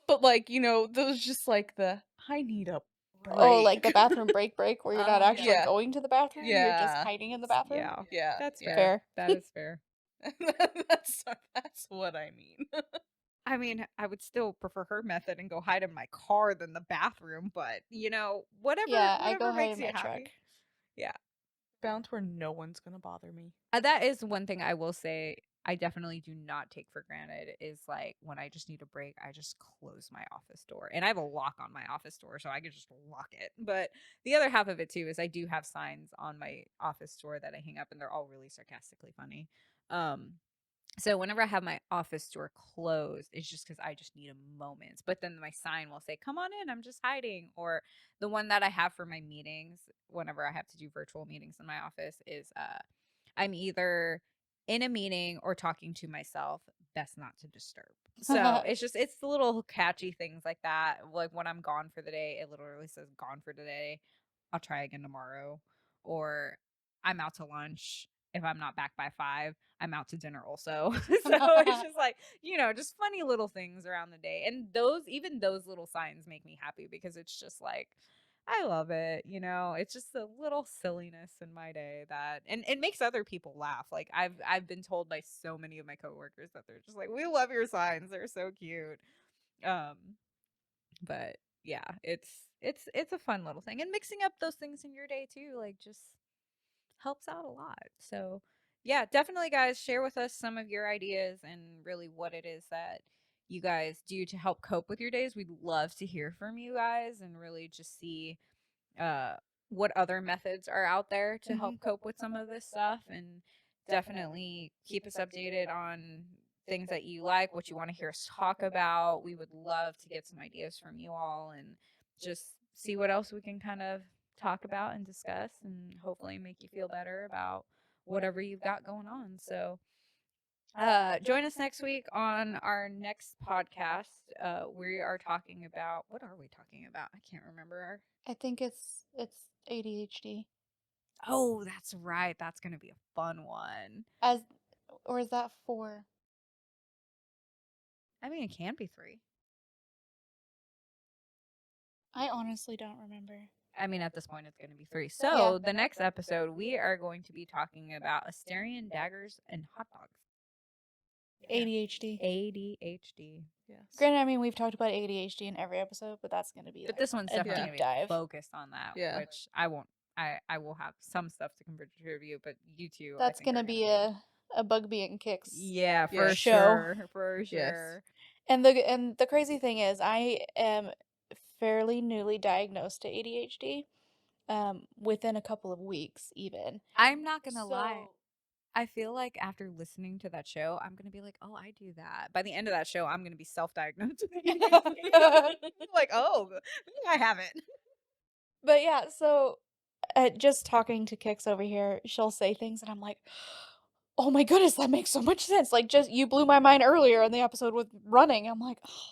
but like, you know, those just like the I need a break. Oh, like the bathroom break where you're not actually Yeah. going to the bathroom. You're just Yeah. hiding in the bathroom. Yeah, Yeah. that's yeah. fair. Fair. That is fair. That's what I mean. I mean, I would still prefer her method and go hide in my car than the bathroom, but you know, whatever Yeah, I go whatever hide makes in you my truck. happy. Yeah. Bound where no one's gonna bother me. That is one thing I will say I definitely do not take for granted is like when I just need a break, I just close my office door. And I have a lock on my office door, so I could just lock it. But the other half of it too is I do have signs on my office door that I hang up and they're all really sarcastically funny. So whenever I have my office door closed, it's just because I just need a moment. But then my sign will say, "Come on in, I'm just hiding." Or the one that I have for my meetings, whenever I have to do virtual meetings in my office, is I'm either in a meeting or talking to myself. Best not to disturb. So it's the little catchy things like that. Like when I'm gone for the day, it literally says "gone for today." I'll try again tomorrow, or I'm out to lunch. If I'm not back by 5, I'm out to dinner also. So it's just like, you know, just funny little things around the day. And even those little signs make me happy because it's just like, I love it. It's just a little silliness in my day and it makes other people laugh. Like I've been told by so many of my coworkers that they're just like, we love your signs. They're so cute. Um, but yeah, it's a fun little thing. And mixing up those things in your day too, like just helps out a lot. So yeah, definitely guys, share with us some of your ideas and really what it is that you guys do to help cope with your days. We'd love to hear from you guys and really just see uh, what other methods are out there to help cope with some of this stuff, and definitely keep us updated on things that you like, what you want to hear us talk about. We would love to get some ideas from you all and just see what else we can kind of talk about and discuss and hopefully make you feel better about whatever you've got going on. So join us next week on our next podcast. We are talking about, what are we talking about? I can't remember. I think it's ADHD. Oh, that's right. That's going to be a fun one. Or is that 4? I mean, it can be 3. I honestly don't remember. I mean, at this point, it's going to be 3. So, the next episode, we are going to be talking about Asterian daggers and hot dogs. ADHD. ADHD. Yes. Granted, I mean, we've talked about ADHD in every episode, but that's going to be But this one's a definitely deep going to be dive. focused on that, Yeah. which I won't. I will have some stuff to contribute, but you two, That's going to be a BugBee and Kixx. Yeah, for Yes. sure. For Yes. sure. And the crazy thing is, I am fairly newly diagnosed to ADHD, within a couple of weeks, even. I'm not going to lie. I feel like after listening to that show, I'm going to be like, oh, I do that. By the end of that show, I'm going to be self-diagnosed with ADHD. Like, oh, maybe I have it. But yeah, so just talking to Kixx over here, she'll say things, and I'm like, oh my goodness, that makes so much sense. Like, just you blew my mind earlier in the episode with running. I'm like, oh,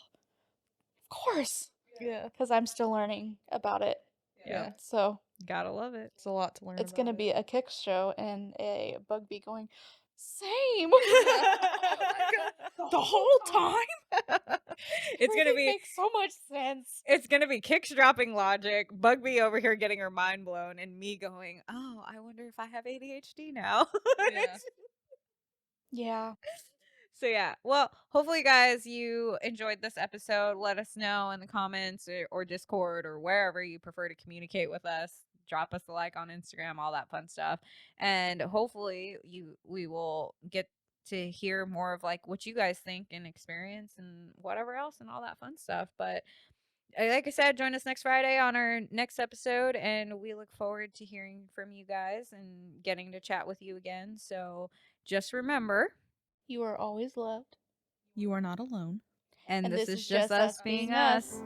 of course. Yeah. Because I'm still learning about it. Yeah. So Gotta love it. It's a lot to learn. it's going to be a Kixx show and a BugBee going, same. The whole time. It's gonna be makes so much sense. It's gonna be Kixx dropping logic, BugBee over here getting her mind blown, and me going, "Oh, I wonder if I have ADHD now." Yeah. Yeah. So yeah, well, hopefully, guys, you enjoyed this episode. Let us know in the comments or Discord or wherever you prefer to communicate with us. Drop us a like on Instagram, all that fun stuff, and hopefully, we will get to hear more of like what you guys think and experience and whatever else and all that fun stuff. But like I said, join us next Friday on our next episode, and we look forward to hearing from you guys and getting to chat with you again. So just remember, You are always loved. You are not alone. and this is just us being us.